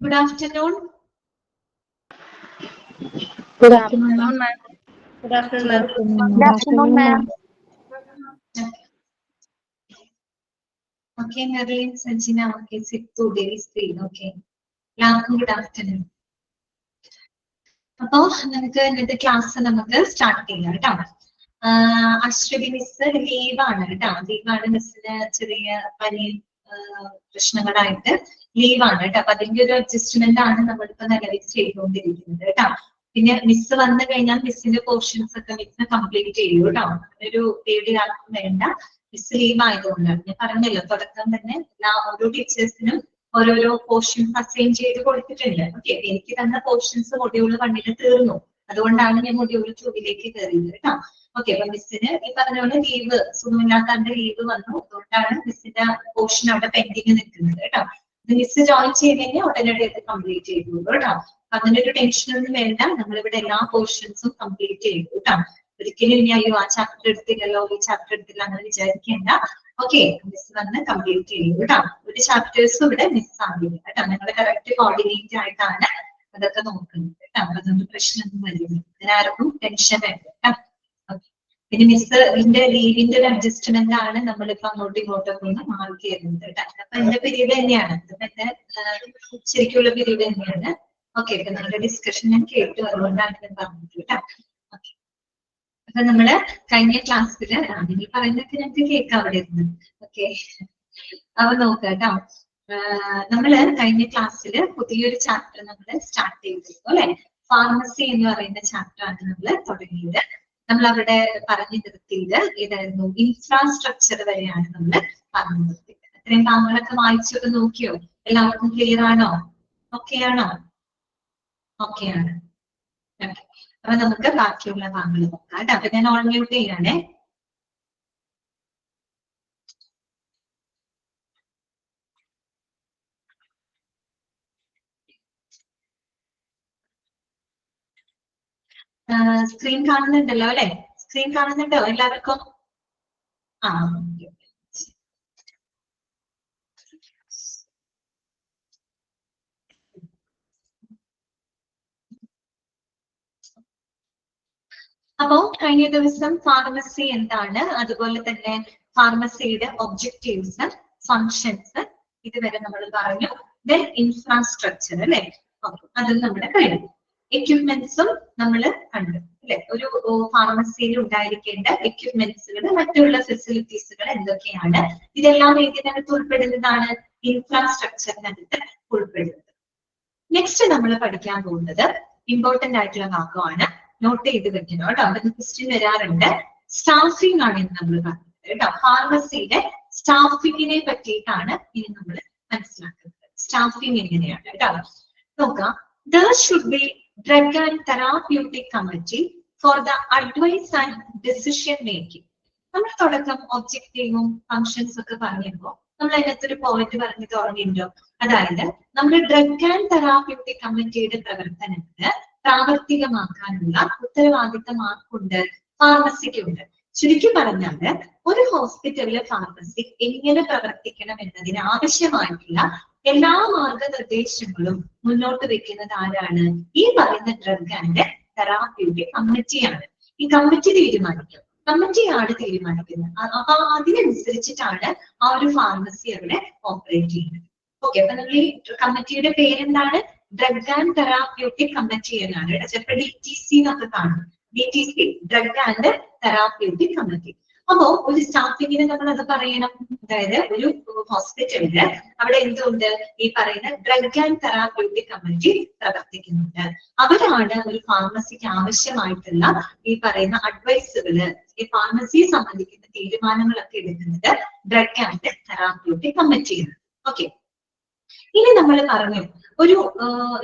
Good afternoon. Good afternoon, ma'am. Good afternoon. Good afternoon, ma'am. Okay, Marilyn, Sanjina, okay, Sittu, Devi, Sri, okay. Good afternoon. അപ്പോൾ നമുക്ക് ഇന്നത്തെ class നമുക്ക് start ചെയ്യാം കേട്ടോ. Aswathy miss ലീവാണ് കേട്ടോ. ലീവാണ്, മിസ്സിന് ചെറിയ പനി പ്രശ്നങ്ങളായിട്ട് ലീവാണ് കേട്ടോ. അപ്പൊ അതിന്റെ ഒരു അഡ്ജസ്റ്റ്മെന്റ് ആണ് നമ്മളിപ്പോ നിലവിൽ ചെയ്തുകൊണ്ടിരിക്കുന്നത് കേട്ടോ. പിന്നെ മിസ് വന്നു കഴിഞ്ഞാൽ മിസ്സിന്റെ പോർഷൻസ് ഒക്കെ മിസ്സിന് കംപ്ലീറ്റ് ചെയ്യൂ കേട്ടോ. ഒരു പേടി ആർക്കും വേണ്ട. മിസ് ലീവ് ആയതുകൊണ്ടാണ് ഞാൻ പറഞ്ഞല്ലോ, തുടക്കം തന്നെ ഓരോ ടീച്ചേഴ്സിനും ഓരോരോ പോർഷൻസ് അസൈൻ ചെയ്ത് കൊടുത്തിട്ടുണ്ട്. ഓക്കെ, എനിക്ക് തന്ന പോർഷൻസ് മൊഡ്യൂൾ 1 തീർന്നു. അതുകൊണ്ടാണ് ഞാൻ മൊഡ്യൂൾ 2 കയറിയത് കേട്ടോ. ഓക്കെ, അപ്പൊ മിസ്സിന് ഈ പറഞ്ഞ പോലെ ലീവ്, സുഖമില്ലാത്തതിന്റെ ലീവ് വന്നു. അതുകൊണ്ടാണ് മിസ്സിന്റെ പോർഷൻ അവിടെ പെൻഡിങ് നിൽക്കുന്നത് കേട്ടോ. മിസ് ജോയിൻ ചെയ്ത് കഴിഞ്ഞാൽ ഉടനടി അത് കംപ്ലീറ്റ് ചെയ്തു കേട്ടോ. അതിനൊരു ടെൻഷനൊന്നും വേണ്ട. നമ്മളിവിടെ എല്ലാ പോർഷൻസും കംപ്ലീറ്റ് ചെയ്തു കേട്ടോ. ഒരിക്കലും ഇനി അയ്യോ ആ ചാപ്റ്റർ എടുത്തില്ലല്ലോ, ഈ ചാപ്റ്റർ എടുത്തില്ല അങ്ങനെ വിചാരിക്കേണ്ട. ഓക്കെ, മിസ് വന്ന് കംപ്ലീറ്റ് ചെയ്യും കേട്ടോ. ഒരു ചാപ്റ്റേഴ്സും ഇവിടെ മിസ് ആകില്ല കേട്ടോ. നിങ്ങൾ കറക്റ്റ് കോർഡിനേറ്റ് ആയിട്ടാണ് അതൊക്കെ നോക്കുന്നത് കേട്ടോ. അതൊന്നും പ്രശ്നമൊന്നും വരില്ല. ആർക്കും ടെൻഷൻ വേണ്ട കേട്ടോ. പിന്നെ മിസ്സിന്റെ ലീവിന്റെ ഒരു അഡ്ജസ്റ്റ്മെന്റ് ആണ് നമ്മളിപ്പോ അങ്ങോട്ടും ഇങ്ങോട്ടൊക്കെ ഒന്ന് മാർക്ക് ചെയ്യുന്നത് കേട്ടോ. അപ്പൊ എന്റെ പീരീഡ് തന്നെയാണ്, അപ്പൊ എന്റെ ശരിക്കുള്ള പീരീഡ് തന്നെയാണ്. ഓക്കെ, ഇപ്പൊ നിങ്ങളുടെ ഡിസ്കഷൻ ഞാൻ കേട്ടു, അതുകൊണ്ടാണ് ഞാൻ പറഞ്ഞത് കേട്ടോ. ഓക്കെ, അപ്പൊ നമ്മള് കഴിഞ്ഞ ക്ലാസ്സില് നിങ്ങൾ പറയുന്നതൊക്കെ ഞങ്ങൾക്ക് കേൾക്കാം അവിടെ ഇരുന്ന്. ഓക്കെ, അപ്പൊ നോക്കാം കേട്ടോ. നമ്മള് കഴിഞ്ഞ ക്ലാസ്സില് പുതിയൊരു ചാപ്റ്റർ നമ്മൾ സ്റ്റാർട്ട് ചെയ്തിരുന്നു അല്ലെ. ഫാർമസി എന്ന് പറയുന്ന ചാപ്റ്റർ ആണ് നമ്മൾ തുടങ്ങിയത്. നമ്മൾ അവിടെ പറഞ്ഞു നിർത്തിയത് ഏതായിരുന്നു? ഇൻഫ്രാസ്ട്രക്ചർ വരെയാണ് നമ്മൾ പറഞ്ഞു നിർത്തിയത്. അത്രയും ഭാഗങ്ങളൊക്കെ വായിച്ചൊക്കെ നോക്കിയോ? എല്ലാവർക്കും ക്ലിയർ ആണോ? ഓക്കെ ആണോ? ഓക്കെ ആണ്. അപ്പൊ നമുക്ക് ബാക്കിയുള്ള ഭാഗങ്ങൾ നോക്കാം കേട്ടോ. അപ്പൊ ഞാൻ ഓൺ മ്യൂട്ട് ചെയ്യാണേ. സ്ക്രീൻ കാണുന്നുണ്ടല്ലോ അല്ലെ? സ്ക്രീൻ കാണുന്നുണ്ടോ എല്ലാവർക്കും? ആ, അപ്പോ കഴിഞ്ഞ ദിവസം ഫാർമസി എന്താണ്, അതുപോലെ തന്നെ ഫാർമസിയുടെ ഒബ്ജക്റ്റീവ്സ്, ഫങ്ഷൻസ് ഇതുവരെ നമ്മൾ പറഞ്ഞു. ദെൻ ഇൻഫ്രാസ്ട്രക്ചർ അല്ലെ, അത് നമ്മുടെ കഴിഞ്ഞു. എക്യുപ്മെന്റ്സും നമ്മൾ കണ്ടു അല്ലെ. ഒരു ഫാർമസിയിൽ ഉണ്ടായിരിക്കേണ്ട എക്യുപ്മെന്റ്സുകൾ, മറ്റുള്ള ഫെസിലിറ്റീസുകൾ എന്തൊക്കെയാണ്, ഇതെല്ലാം ഇതിനകത്ത് ഉൾപ്പെടുന്നതാണ്, ഇൻഫ്രാസ്ട്രക്ചറിനകത്ത് ഉൾപ്പെടുന്നത്. നെക്സ്റ്റ് നമ്മൾ പഠിക്കാൻ പോകുന്നത് ഇമ്പോർട്ടന്റ് ആയിട്ടുള്ള ഭാഗമാണ്. നോട്ട് ചെയ്ത് വെക്കണം കേട്ടോ. അതിന് ക്വസ്റ്റ്യൻ വരാറുണ്ട്. സ്റ്റാഫിംഗ് ആണ് ഇന്ന് നമ്മൾ പറഞ്ഞത് കേട്ടോ. ഫാർമസിയുടെ സ്റ്റാഫിങ്ങിനെ പറ്റിയിട്ടാണ് ഇനി നമ്മൾ മനസ്സിലാക്കുന്നത്. സ്റ്റാഫിംഗ് എങ്ങനെയാണ് കേട്ടോ നോക്കാം. There should be drug and therapeutic committee for the advice and decision making. നമ്മൾ തുടക്കം ഒബ്ജക്റ്റീവും ഫങ്ഷൻസ് ഒക്കെ പറഞ്ഞപ്പോ നമ്മൾ അതിനകത്തൊരു പോയിന്റ് പറഞ്ഞത് ഓർമ്മയുണ്ടോ? അതായത് നമ്മുടെ ഡ്രഗ് ആൻഡ് തെറാപ്യൂട്ടിക് കമ്മിറ്റിയുടെ പ്രവർത്തനത്തിന് പ്രാവർത്തികമാക്കാനുള്ള ഉത്തരവാദിത്തം ആർക്കുണ്ട്? ഫാർമസിക്കുണ്ട്. ചുരുക്കി പറഞ്ഞാല് ഒരു ഹോസ്പിറ്റലിലെ ഫാർമസി എങ്ങനെ പ്രവർത്തിക്കണം എന്നതിന് ആവശ്യമായിട്ടുള്ള എല്ലാ മാർഗനിർദ്ദേശങ്ങളും മുന്നോട്ട് വെക്കുന്നത് ആരാണ്? ഈ പറയുന്ന ഡ്രഗ് ആൻഡ് തെറാപ്യൂട്ടിക് കമ്മിറ്റിയാണ്. ഈ കമ്മിറ്റി തീരുമാനിക്കും. കമ്മിറ്റിയാണ് തീരുമാനിക്കുന്നത്. അപ്പൊ അതിനനുസരിച്ചിട്ടാണ് ആ ഒരു ഫാർമസി അവിടെ ഓപ്പറേറ്റ് ചെയ്യുന്നത്. ഓക്കെ, അപ്പൊ നമ്മൾ ഈ കമ്മിറ്റിയുടെ പേരെന്താണ്? ഡ്രഗ് ആൻഡ് തെറാപ്യൂട്ടിക് കമ്മിറ്റി എന്നാണ്. ചിലപ്പോൾ DTC എന്നൊക്കെ കാണും. DTC, drug and therapeutic committee. അപ്പോ ഒരു സ്റ്റാഫിങ്ങിന് നമ്മൾ അത് പറയണം. അതായത് ഒരു ഹോസ്പിറ്റലില് അവിടെ എന്തുണ്ട്? ഈ പറയുന്ന ഡ്രഗ് ആൻഡ് തെറാപ്യൂട്ടിക് കമ്മിറ്റി പ്രവർത്തിക്കുന്നുണ്ട്. അവരാണ് ഒരു ഫാർമസിക്ക് ആവശ്യമായിട്ടുള്ള ഈ പറയുന്ന അഡ്വൈസുകള്, ഈ ഫാർമസിയെ സംബന്ധിക്കുന്ന തീരുമാനങ്ങളൊക്കെ എടുക്കുന്നത് ഡ്രഗ് ആൻഡ് തെറാപ്യൂട്ടിക് കമ്മിറ്റിയാണ്. ഓക്കെ, ഇനി നമ്മൾ പറഞ്ഞു ഒരു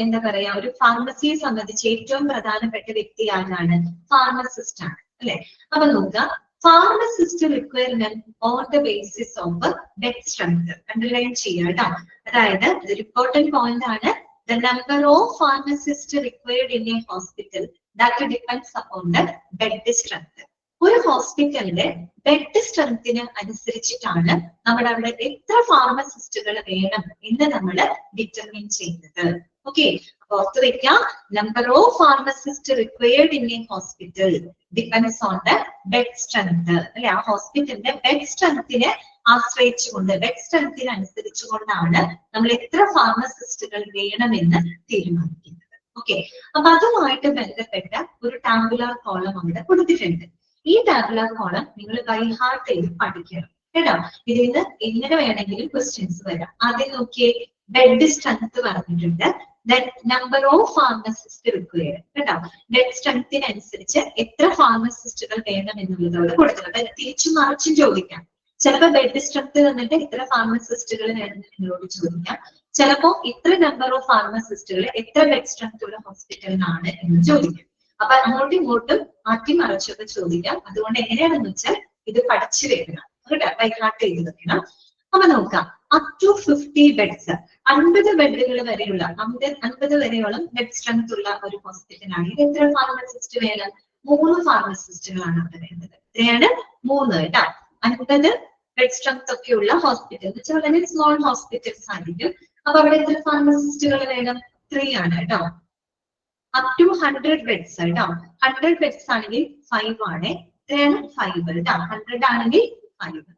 എന്താ പറയാ, ഒരു ഫാർമസിയെ സംബന്ധിച്ച് ഏറ്റവും പ്രധാനപ്പെട്ട വ്യക്തി ആരാണ്? ഫാർമസിസ്റ്റ് ആണ് അല്ലെ. അപ്പൊ നോക്കുക, pharmacist requirement on the basis of bed strength. Underline ചെയ്യാം കേട്ടോ. അതായത് ഇതൊരു ഇമ്പോർട്ടന്റ് പോയിന്റ് ആണ്. The number of pharmacist required in A hospital that depends upon the bed strength. ഒരു ഹോസ്പിറ്റലിന്റെ ബെഡ് സ്ട്രെങ്തിന് അനുസരിച്ചിട്ടാണ് നമ്മുടെ അവിടെ എത്ര ഫാർമസിസ്റ്റുകൾ വേണം എന്ന് നമ്മൾ ഡിറ്റർമിൻ ചെയ്യുന്നത്. ഓക്കെ, അപ്പൊ ഓർത്ത് വെക്കാം, number of pharmacist required in A hospital depends on the bed strength അല്ലെ. ആ ഹോസ്പിറ്റലിന്റെ ബെഡ് സ്ട്രെങ്തിനെ ആശ്രയിച്ചുകൊണ്ട്, ബെഡ് സ്ട്രെങ്തിന് അനുസരിച്ചുകൊണ്ടാണ് നമ്മൾ എത്ര ഫാർമസിസ്റ്റുകൾ വേണമെന്ന് തീരുമാനിക്കുന്നത്. ഓക്കെ, അപ്പൊ അതുമായിട്ട് ബന്ധപ്പെട്ട ഒരു ടാബുലാർ കോളം അവിടെ കൊടുത്തിട്ടുണ്ട്. ഈ ടാബുലാർ കോളം നിങ്ങൾ ബൈ ഹാർട്ട് ചെയ്ത് പഠിക്കണം കേട്ടോ. ഇതിൽ നിന്ന് എങ്ങനെ വേണമെങ്കിലും ക്വസ്റ്റ്യൻസ് വരാം. ആദ്യം നോക്കിയേ, ബെഡ് സ്ട്രെങ്ത് പറഞ്ഞിട്ടുണ്ട്, നമ്പർ ഓഫ് ഫാർമസിസ്റ്റ് റിക്വയർഡ് കേട്ടോ. ബെഡ് സ്ട്രെങ്തിനനുസരിച്ച് എത്ര ഫാർമസിസ്റ്റുകൾ വേണം എന്നുള്ളതോട് കൊടുത്തിട്ടുണ്ട്. തിരിച്ചും മറിച്ചും ചോദിക്കാം. ചിലപ്പോൾ ബെഡ് സ്ട്രെങ്ത് തന്നിട്ട് ഇത്ര ഫാർമസിസ്റ്റുകൾ വേണമെന്ന് നിങ്ങളോട് ചോദിക്കാം. ചിലപ്പോ ഇത്ര നമ്പർ ഓഫ് ഫാർമസിസ്റ്റുകൾ എത്ര ബെഡ് സ്ട്രെങ്ത് ഉള്ള ഹോസ്പിറ്റലിനാണ് എന്ന് ചോദിക്കാം. അപ്പൊ അങ്ങോട്ടും ഇങ്ങോട്ടും മാറ്റി മറിച്ചൊക്കെ ചോദിക്കാം. അതുകൊണ്ട് എങ്ങനെയാണെന്ന് വെച്ചാൽ ഇത് പഠിച്ചു വെക്കണം കേട്ടോ, ബൈഹാർട്ട് ചെയ്ത് വെക്കണം. അപ്പൊ നോക്കാം, അപ് ടു 50 ബെഡ്സ്, 50 ബെഡുകൾ വരെയുള്ള 50 വരെയോളം ബെഡ് സ്ട്രെങ്ത് ഉള്ള ഒരു ഹോസ്പിറ്റലാണ്. ഇത് എത്ര ഫാർമസിസ്റ്റ് വേണം? 3 ഫാർമസിസ്റ്റുകളാണ് അവിടെ വേണ്ടത്. എത്രയാണ്? 3 കേട്ടോ. 50 ബെഡ് സ്ട്രെങ്ത് ഒക്കെ ഉള്ള ഹോസ്പിറ്റൽ എന്ന് വെച്ചാൽ വളരെ സ്മോൾ ഹോസ്പിറ്റൽസ് ആയിരിക്കും. അപ്പൊ അവിടെ എത്ര ഫാർമസിസ്റ്റുകൾ വേണം? 3 ആണ് കേട്ടോ. അപ് ടു 100 ബെഡ്സ് കേട്ടോ. 100 ബെഡ്സ് ആണെങ്കിൽ 5 ആണ്. എത്രയാണ്? 5 കേട്ടോ. 100 ആണെങ്കിൽ 5.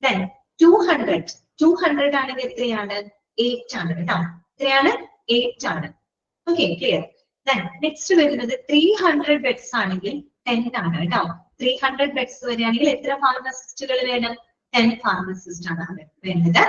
Then 200 ആണെങ്കിൽ എത്രയാണ്? 8 ആണ് കേട്ടോ. എത്രയാണ്? 8 ആണ്. Okay, clear. Then നെക്സ്റ്റ് വരുന്നത് 300 ബെഡ്സ് ആണെങ്കിൽ 10 ആണ് കേട്ടോ. 300 ബെഡ്സ് വരെയാണെങ്കിൽ എത്ര ഫാർമസിസ്റ്റുകൾ വേണം? 10 ഫാർമസിസ്റ്റ് ആണ് വേണ്ടത്.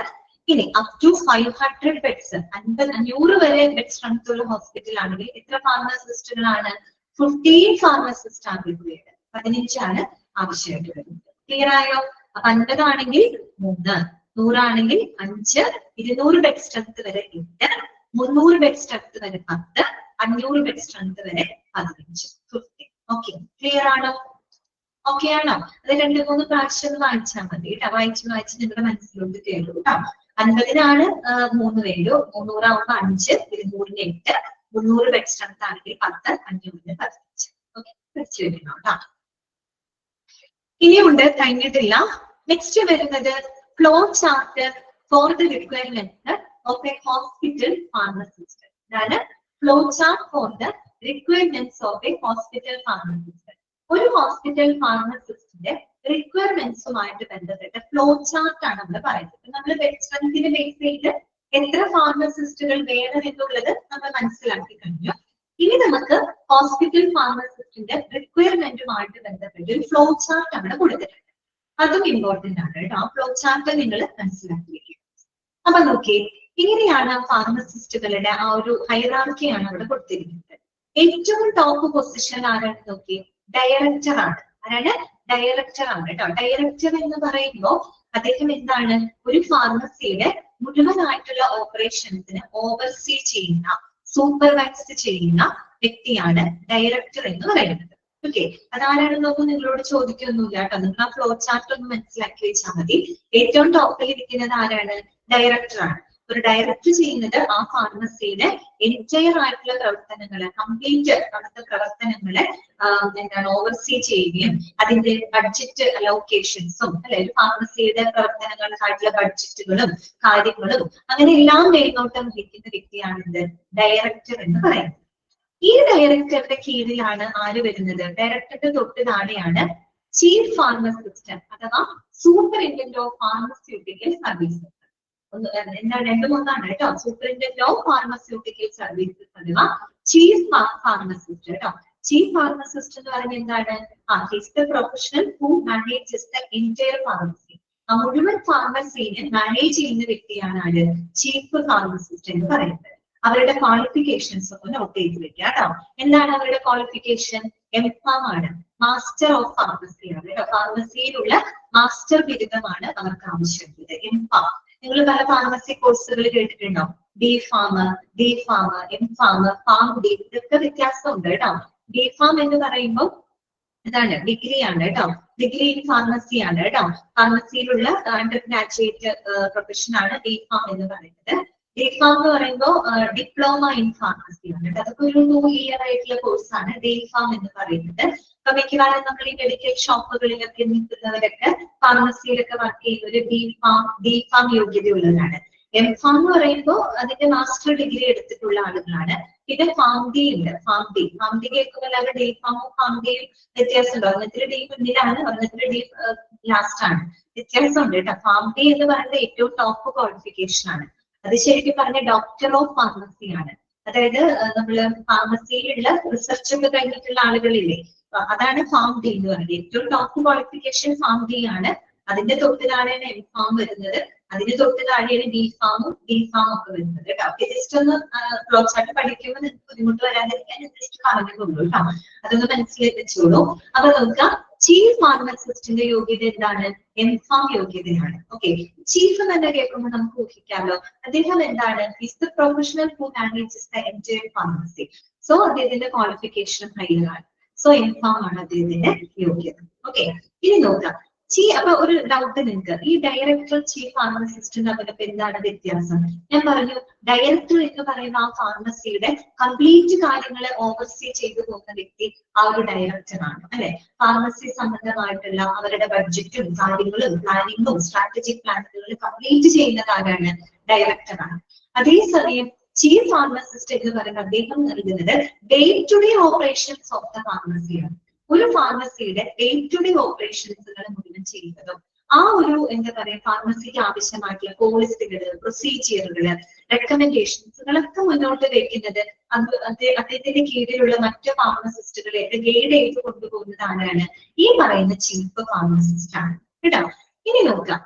ഇനി അപ് ടു 500 ബെഡ്സ്, 500 വരെ ബെഡ് സ്ട്രെങ്ത് ഉള്ള ഹോസ്പിറ്റൽ ആണെങ്കിൽ എത്ര ഫാർമസിസ്റ്റുകളാണ്? 15 ഫാർമസിസ്റ്റ് ആണ് റിക്വയർഡ്. 15 ആണ് ആവശ്യമായിട്ട് വരുന്നത്. ക്ലിയർ ആയോ? അപ്പൊ 50 ആണെങ്കിൽ 3, 100 ആണെങ്കിൽ 5, 200 ബെഡ് സ്ട്രെങ്ത് വരെ 8, 300 ബെഡ് സ്ട്രെങ്ത് വരെ 10, 500 ബെഡ് സ്ട്രെങ്ത് വരെ 15, 15. ഓക്കെ, ക്ലിയർ ആണോ? ഓക്കെ ആണോ? അത് 2-3 പ്രാവശ്യം വായിച്ചാൽ മതി കേട്ടോ. വായിച്ച് നിങ്ങളുടെ മനസ്സിലോട്ട് കയറും കേട്ടോ. 50-നാണ് 3 പേര്, 300 ആവുമ്പോ 5, 200-ന് 8, 300 ബെഡ് സ്ട്രെങ്ത് ആണെങ്കിൽ 10, 500-ന് 15. ഓക്കെ, പഠിച്ചു വെക്കണം കേട്ടോ. ഇനിയുണ്ട്, കഴിഞ്ഞിട്ടില്ല. നെക്സ്റ്റ് വരുന്നത് flow chart for the requirement of a hospital pharmacist. അതാണ് flow chart for the requirements of a hospital pharmacist. ഒരു ഹോസ്പിറ്റൽ ഫാർമസിസ്റ്റിന്റെ റിക്വയർമെന്റ്സുമായിട്ട് ബന്ധപ്പെട്ട ഫ്ലോ ചാർട്ട് ആണ് നമ്മൾ പറയുന്നത്. നമ്മൾ ബെഡ് സ്ട്രെങ്തിനെ ബേസ് ചെയ്ത് എത്ര ഫാർമസിസ്റ്റുകൾ വേണം എന്നുള്ളത് നമ്മൾ മനസ്സിലാക്കി കഴിഞ്ഞു. ഇനി നമുക്ക് ഹോസ്പിറ്റൽ ഫാർമസിസ്റ്റിന്റെ റിക്വയർമെന്റുമായിട്ട് ബന്ധപ്പെട്ട ഒരു ഫ്ലോ ചാർട്ട് ആണ് കൊടുത്തിട്ടുണ്ട്. അതും ഇമ്പോർട്ടന്റ് ആണ് കേട്ടോ. ആ ഫ്ലോ ചാർട്ട് നിങ്ങൾ മനസ്സിലാക്കി വെക്കുക. അപ്പൊ നോക്കിയേ, ഇങ്ങനെയാണ് ഫാർമസിസ്റ്റുകളുടെ ആ ഒരു ഹൈറാർക്കിയാണ് അവിടെ കൊടുത്തിരിക്കുന്നത്. ഏറ്റവും ടോപ്പ് പൊസിഷൻ ആരാണ് നോക്കിയേ? ഡയറക്ടർ ആണ്. ആരാണ്? ഡയറക്ടർ ആണ് കേട്ടോ. ഡയറക്ടർ എന്ന് പറയുമ്പോൾ അദ്ദേഹം എന്താണ്? ഒരു ഫാർമസിയുടെ മുഴുവനായിട്ടുള്ള ഓപ്പറേഷൻസിന് ഓവർസീ ചെയ്യുന്ന, സൂപ്പർവൈസ് ചെയ്യുന്ന വ്യക്തിയാണ് ഡയറക്ടർ എന്ന് പറയുന്നത്. ഓക്കെ, അതാരാണെന്നൊന്നും നിങ്ങളോട് ചോദിക്കൊന്നുമില്ല കേട്ടോ. നിങ്ങൾ ആ ഫ്ലോ ചാർട്ട് ഒന്ന് മനസ്സിലാക്കി വെച്ചാൽ മതി. ഏറ്റവും ടോപ്പിൽ ഇരിക്കുന്നത് ആരാണ്? ഡയറക്ടർ ആണ്. ഒരു ഡയറക്ടർ ചെയ്യുന്നത് ആ ഫാർമസിയുടെ എൻറ്റയർ ആയിട്ടുള്ള പ്രവർത്തനങ്ങളെ, കംപ്ലീറ്റ് അവിടുത്തെ പ്രവർത്തനങ്ങളെ എന്താണ് ഓവർസീ ചെയ്യുകയും അതിന്റെ ബഡ്ജറ്റ് അലോക്കേഷൻസും അല്ലെ, ഒരു ഫാർമസിയുടെ പ്രവർത്തനങ്ങൾക്കായിട്ടുള്ള ബഡ്ജറ്റുകളും കാര്യങ്ങളും അങ്ങനെ എല്ലാം മേൽനോട്ടം വഹിക്കുന്ന വ്യക്തിയാണിത് ഡയറക്ടർ എന്ന് പറയുന്നത്. ഈ ഡയറക്ടറുടെ കീഴിലാണ് ആര് വരുന്നത്? ഡയറക്ടറുടെ തൊട്ട് താഴെയാണ് ചീഫ് ഫാർമസിസ്റ്റ് അഥവാ സൂപ്പറിൻറ്റൻഡന്റ് ഓഫ് ഫാർമസ്യൂട്ടിക്കൽ സർവീസസ്. എന്താണ്? 2-3 കേട്ടോ. സൂപ്പറിൻറ്റൻഡന്റ് ഓഫ് ഫാർമസ്യൂട്ടിക്കൽ സർവീസസ് അഥവാ ചീഫ് ഫാർമസിസ്റ്റ് കേട്ടോ. ചീഫ് ഫാർമസിസ്റ്റ് എന്ന് പറയുന്നത് എന്താണ്? His the professional who manages the entire pharmacy. ആ മുഴുവൻ ഫാർമസിനെ മാനേജ് ചെയ്യുന്ന വ്യക്തിയാണ് ആര്? ചീഫ് ഫാർമസിസ്റ്റ് എന്ന് പറയുന്നത്. അവരുടെ ക്വാളിഫിക്കേഷൻസ് ഒക്കെ നോട്ട് ചെയ്ത് വെക്കുക കേട്ടോ. എന്താണ് അവരുടെ ക്വാളിഫിക്കേഷൻ? എംഫാം ആണ്, മാസ്റ്റർ ഓഫ് ഫാർമസി ആണ് കേട്ടോ. ഫാർമസിയിലുള്ള മാസ്റ്റർ ബിരുദമാണ് അവർക്ക് ആവശ്യമുള്ളത്. എംഫാം നിങ്ങൾ പല ഫാർമസി കോഴ്സുകൾ കേട്ടിട്ടുണ്ടോ? B farm, D pharm, M farm, Pharm D, ഇതൊക്കെ വ്യത്യാസമുണ്ട് കേട്ടോ. ബി ഫാം എന്ന് പറയുമ്പോൾ ഇതാണ് ഡിഗ്രി ആണ് കേട്ടോ. ഡിഗ്രി ഇൻ ഫാർമസി ആണ് കേട്ടോ. ഫാർമസിയിലുള്ള അണ്ടർ ഗ്രാജുവേറ്റ് പ്രൊഫഷൻ ആണ് ഡി ഫാം എന്ന് പറയുന്നത്. ഡി ഫാം എന്ന് പറയുമ്പോൾ ഡിപ്ലോമ ഇൻ ഫാർമസി ആണ് കേട്ടോ. അതൊക്കെ ഒരു 2 ഇയർ ആയിട്ടുള്ള കോഴ്സാണ് ഡി ഫാം എന്ന് പറയുന്നത്. അപ്പൊ മിക്കവാറും നമ്മൾ ഈ മെഡിക്കൽ ഷോപ്പുകളിലൊക്കെ നിൽക്കുന്നവരൊക്കെ ഫാർമസിയിലൊക്കെ വർക്ക് ചെയ്യുന്നവര് ബി ഫാം യോഗ്യതയുള്ളവരാണ്. എം.ഫാം എന്ന് പറയുമ്പോൾ അതിന്റെ മാസ്റ്റർ ഡിഗ്രി എടുത്തിട്ടുള്ള ആളുകളാണ്. പിന്നെ ഫാം.ഡി ഉണ്ട്. ഫാം.ഡി കേൾക്കുമ്പോൾ എല്ലാവരും ഡി.ഫാമും ഫാം.ഡിയും വ്യത്യാസമുണ്ടോ? ഒരെണ്ണത്തില് ഡി മുന്നിലാണ്, ഒരെണ്ണത്തില് ഡി ലാസ്റ്റ് ആണ്. വ്യത്യാസമുണ്ട് കേട്ടോ. ഫാം.ഡി എന്ന് പറയുന്നത് ഏറ്റവും ടോപ്പ് ക്വാളിഫിക്കേഷൻ ആണ്. അത് ശരിക്കും പറഞ്ഞ ഡോക്ടർ ഓഫ് ഫാർമസി ആണ്. അതായത് നമ്മള് ഫാർമസിയിലുള്ള റിസർച്ച് ഒക്കെ കഴിഞ്ഞിട്ടുള്ള ആളുകളില്ലേ, അതാണ് ഫാം.ഡി എന്ന് പറയുന്നത്. ഏറ്റവും ടോപ്പ് ക്വാളിഫിക്കേഷൻ ഫാം.ഡി ആണ്. അതിന്റെ തൊട്ട് താഴെയാണ് എം.ഫാം വരുന്നത്. അതിന് തൊട്ട് താഴെയാണ് ബി.ഫാമും ഡി.ഫാമും ഒക്കെ വരുന്നത് കേട്ടോ. ജസ്റ്റ് ഒന്ന് ക്ലോസ് ആയിട്ട് പഠിക്കുമ്പോൾ നിങ്ങൾക്ക് ബുദ്ധിമുട്ട് വരാതിരിക്കാൻ ജസ്റ്റ് പറഞ്ഞുള്ളൂ കേട്ടോ. അതൊന്ന് മനസ്സിലാക്കി വെച്ചോളൂ. അപ്പൊ നോക്കാം, ചീഫ് ഫാർമസിസ്റ്റിന്റെ യോഗ്യത എന്താണ്? എം.ഫാം യോഗ്യതയാണ്. ഓക്കെ, ചീഫ് തന്നെ കേൾക്കുമ്പോൾ നമുക്ക് ഊഹിക്കാമല്ലോ, അദ്ദേഹം എന്താണ്? Is the professional who manages the entire pharmacy. So അദ്ദേഹത്തിന്റെ ക്വാളിഫിക്കേഷൻ ഹയർ ആണ്. സോ എം.ഫാം ആണ് അദ്ദേഹത്തിന്റെ യോഗ്യത. ഓക്കെ, ഇനി നോക്കാം. അപ്പൊ ഒരു ഡൗട്ട് നിങ്ങൾക്ക്, ഈ ഡയറക്ടർ ചീഫ് ഫാർമസിസ്റ്റ് തമ്മിലൊക്കെ എന്താണ് വ്യത്യാസം? ഞാൻ പറഞ്ഞു, ഡയറക്ടർ എന്ന് പറയുന്ന ആ ഫാർമസിയുടെ കംപ്ലീറ്റ് കാര്യങ്ങളെ ഓവർസീ ചെയ്തു പോകുന്ന വ്യക്തി ആ ഒരു ഡയറക്ടറാണ്, അല്ലെ? ഫാർമസി സംബന്ധമായിട്ടുള്ള അവരുടെ ബഡ്ജറ്റും കാര്യങ്ങളും പ്ലാനിങ്ങും സ്ട്രാറ്റജിക് പ്ലാനുകൾ കംപ്ലീറ്റ് ചെയ്യുന്നത് ആരാണ്? ഡയറക്ടറാണ്. അതേസമയം ചീഫ് ഫാർമസിസ്റ്റ് എന്ന് പറയുന്ന അദ്ദേഹം നൽകുന്നത് day to day operations of the ഫാർമസിയാണ്. ഒരു ഫാർമസിയുടെ ഡേ ടു ഡേ ഓപ്പറേഷൻസുകൾ മുഴുവൻ ചെയ്യുന്നതും ആ ഒരു എന്താ പറയാ ഫാർമസിക്ക് ആവശ്യമായിട്ടുള്ള പോളിസികള്, പ്രൊസീജിയറുകള്, റെക്കമെൻഡേഷൻസുകളൊക്കെ മുന്നോട്ട് വെക്കുന്നത് അദ്ദേഹത്തിന്റെ കീഴിലുള്ള മറ്റു ഫാർമസിസ്റ്റുകളെ ഗൈഡ് ചെയ്ത് കൊണ്ടുപോകുന്നത് ആരാണ്? ഈ പറയുന്ന ചീഫ് ഫാർമസിസ്റ്റ് ആണ് കേട്ടോ. ഇനി നോക്കാം,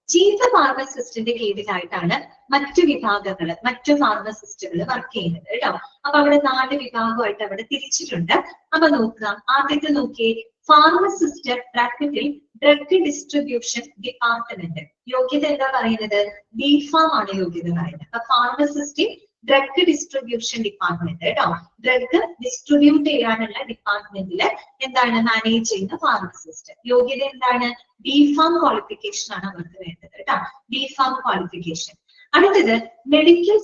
ചീഫ് ഫാർമസിസ്റ്റിന്റെ കീഴിലായിട്ടാണ് മറ്റു വിഭാഗങ്ങള്, മറ്റു ഫാർമസിസ്റ്റുകൾ വർക്ക് ചെയ്യുന്നത് കേട്ടോ. അപ്പൊ അവിടെ 4 വിഭാഗമായിട്ട് അവിടെ തിരിച്ചിട്ടുണ്ട്. അപ്പൊ നോക്കുക, ആദ്യത്തെ നോക്കിയേ, ഫാർമസിസ്റ്റ് ബ്രാക്കറ്റിൽ ഡ്രഗ് ഡിസ്ട്രിബ്യൂഷൻ ഡിപ്പാർട്ട്മെന്റ്. യോഗ്യത എന്താ പറയുന്നത്? ബി.ഫാം ആണ് യോഗ്യത പറയുന്നത്. അപ്പൊ ഫാർമസിസ്റ്റ് ഡ്രഗ് ഡിസ്ട്രിബ്യൂഷൻ ഡിപ്പാർട്ട്മെന്റ് കേട്ടോ. ഡ്രഗ് ഡിസ്ട്രിബ്യൂട്ട് ചെയ്യാനുള്ള ഡിപ്പാർട്ട്മെന്റില് എന്താണ് മാനേജ് ചെയ്യുന്ന ഫാർമസിസ്റ്റ്. യോഗ്യത എന്താണ്? ബി.ഫാം ക്വാളിഫിക്കേഷൻ ആണ് അവർക്ക് വേണ്ടത് കേട്ടോ. ബി.ഫാം ക്വാളിഫിക്കേഷൻ. അടുത്തത് മെഡിക്കൽ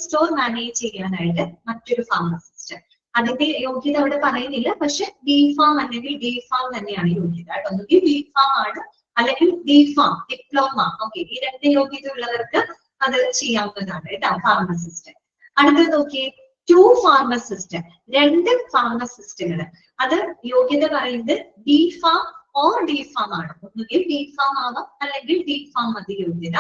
സ്റ്റോർ മാനേജ് ചെയ്യാനായിട്ട് മറ്റൊരു ഫാർമസിസ്റ്റ്. അതിന്റെ യോഗ്യത അവിടെ പറയുന്നില്ല, പക്ഷെ ബി.ഫാം അല്ലെങ്കിൽ ഡി.ഫാം തന്നെയാണ് യോഗ്യത കേട്ടോ. ഒന്നുകിൽ ബി.ഫാം ആണ് അല്ലെങ്കിൽ ഡി.ഫാം ഡിപ്ലോമ. ഓക്കെ, ഈ 2 യോഗ്യത ഉള്ളവർക്ക് അത് ചെയ്യാവുന്നതാണ് കേട്ടോ, ഫാർമസിസ്റ്റ്. അടുത്തത് നോക്കിയേ, 2 ഫാർമസിസ്റ്റ്, 2 ഫാർമസിസ്റ്റുകൾ. അത് യോഗ്യത പറയുന്നത് ബി.ഫാം ഓർ ഡി.ഫാം ആണ്. ഒന്നുകിൽ ബി.ഫാം ആവാം അല്ലെങ്കിൽ ഡി.ഫാം മതി യോഗ്യത.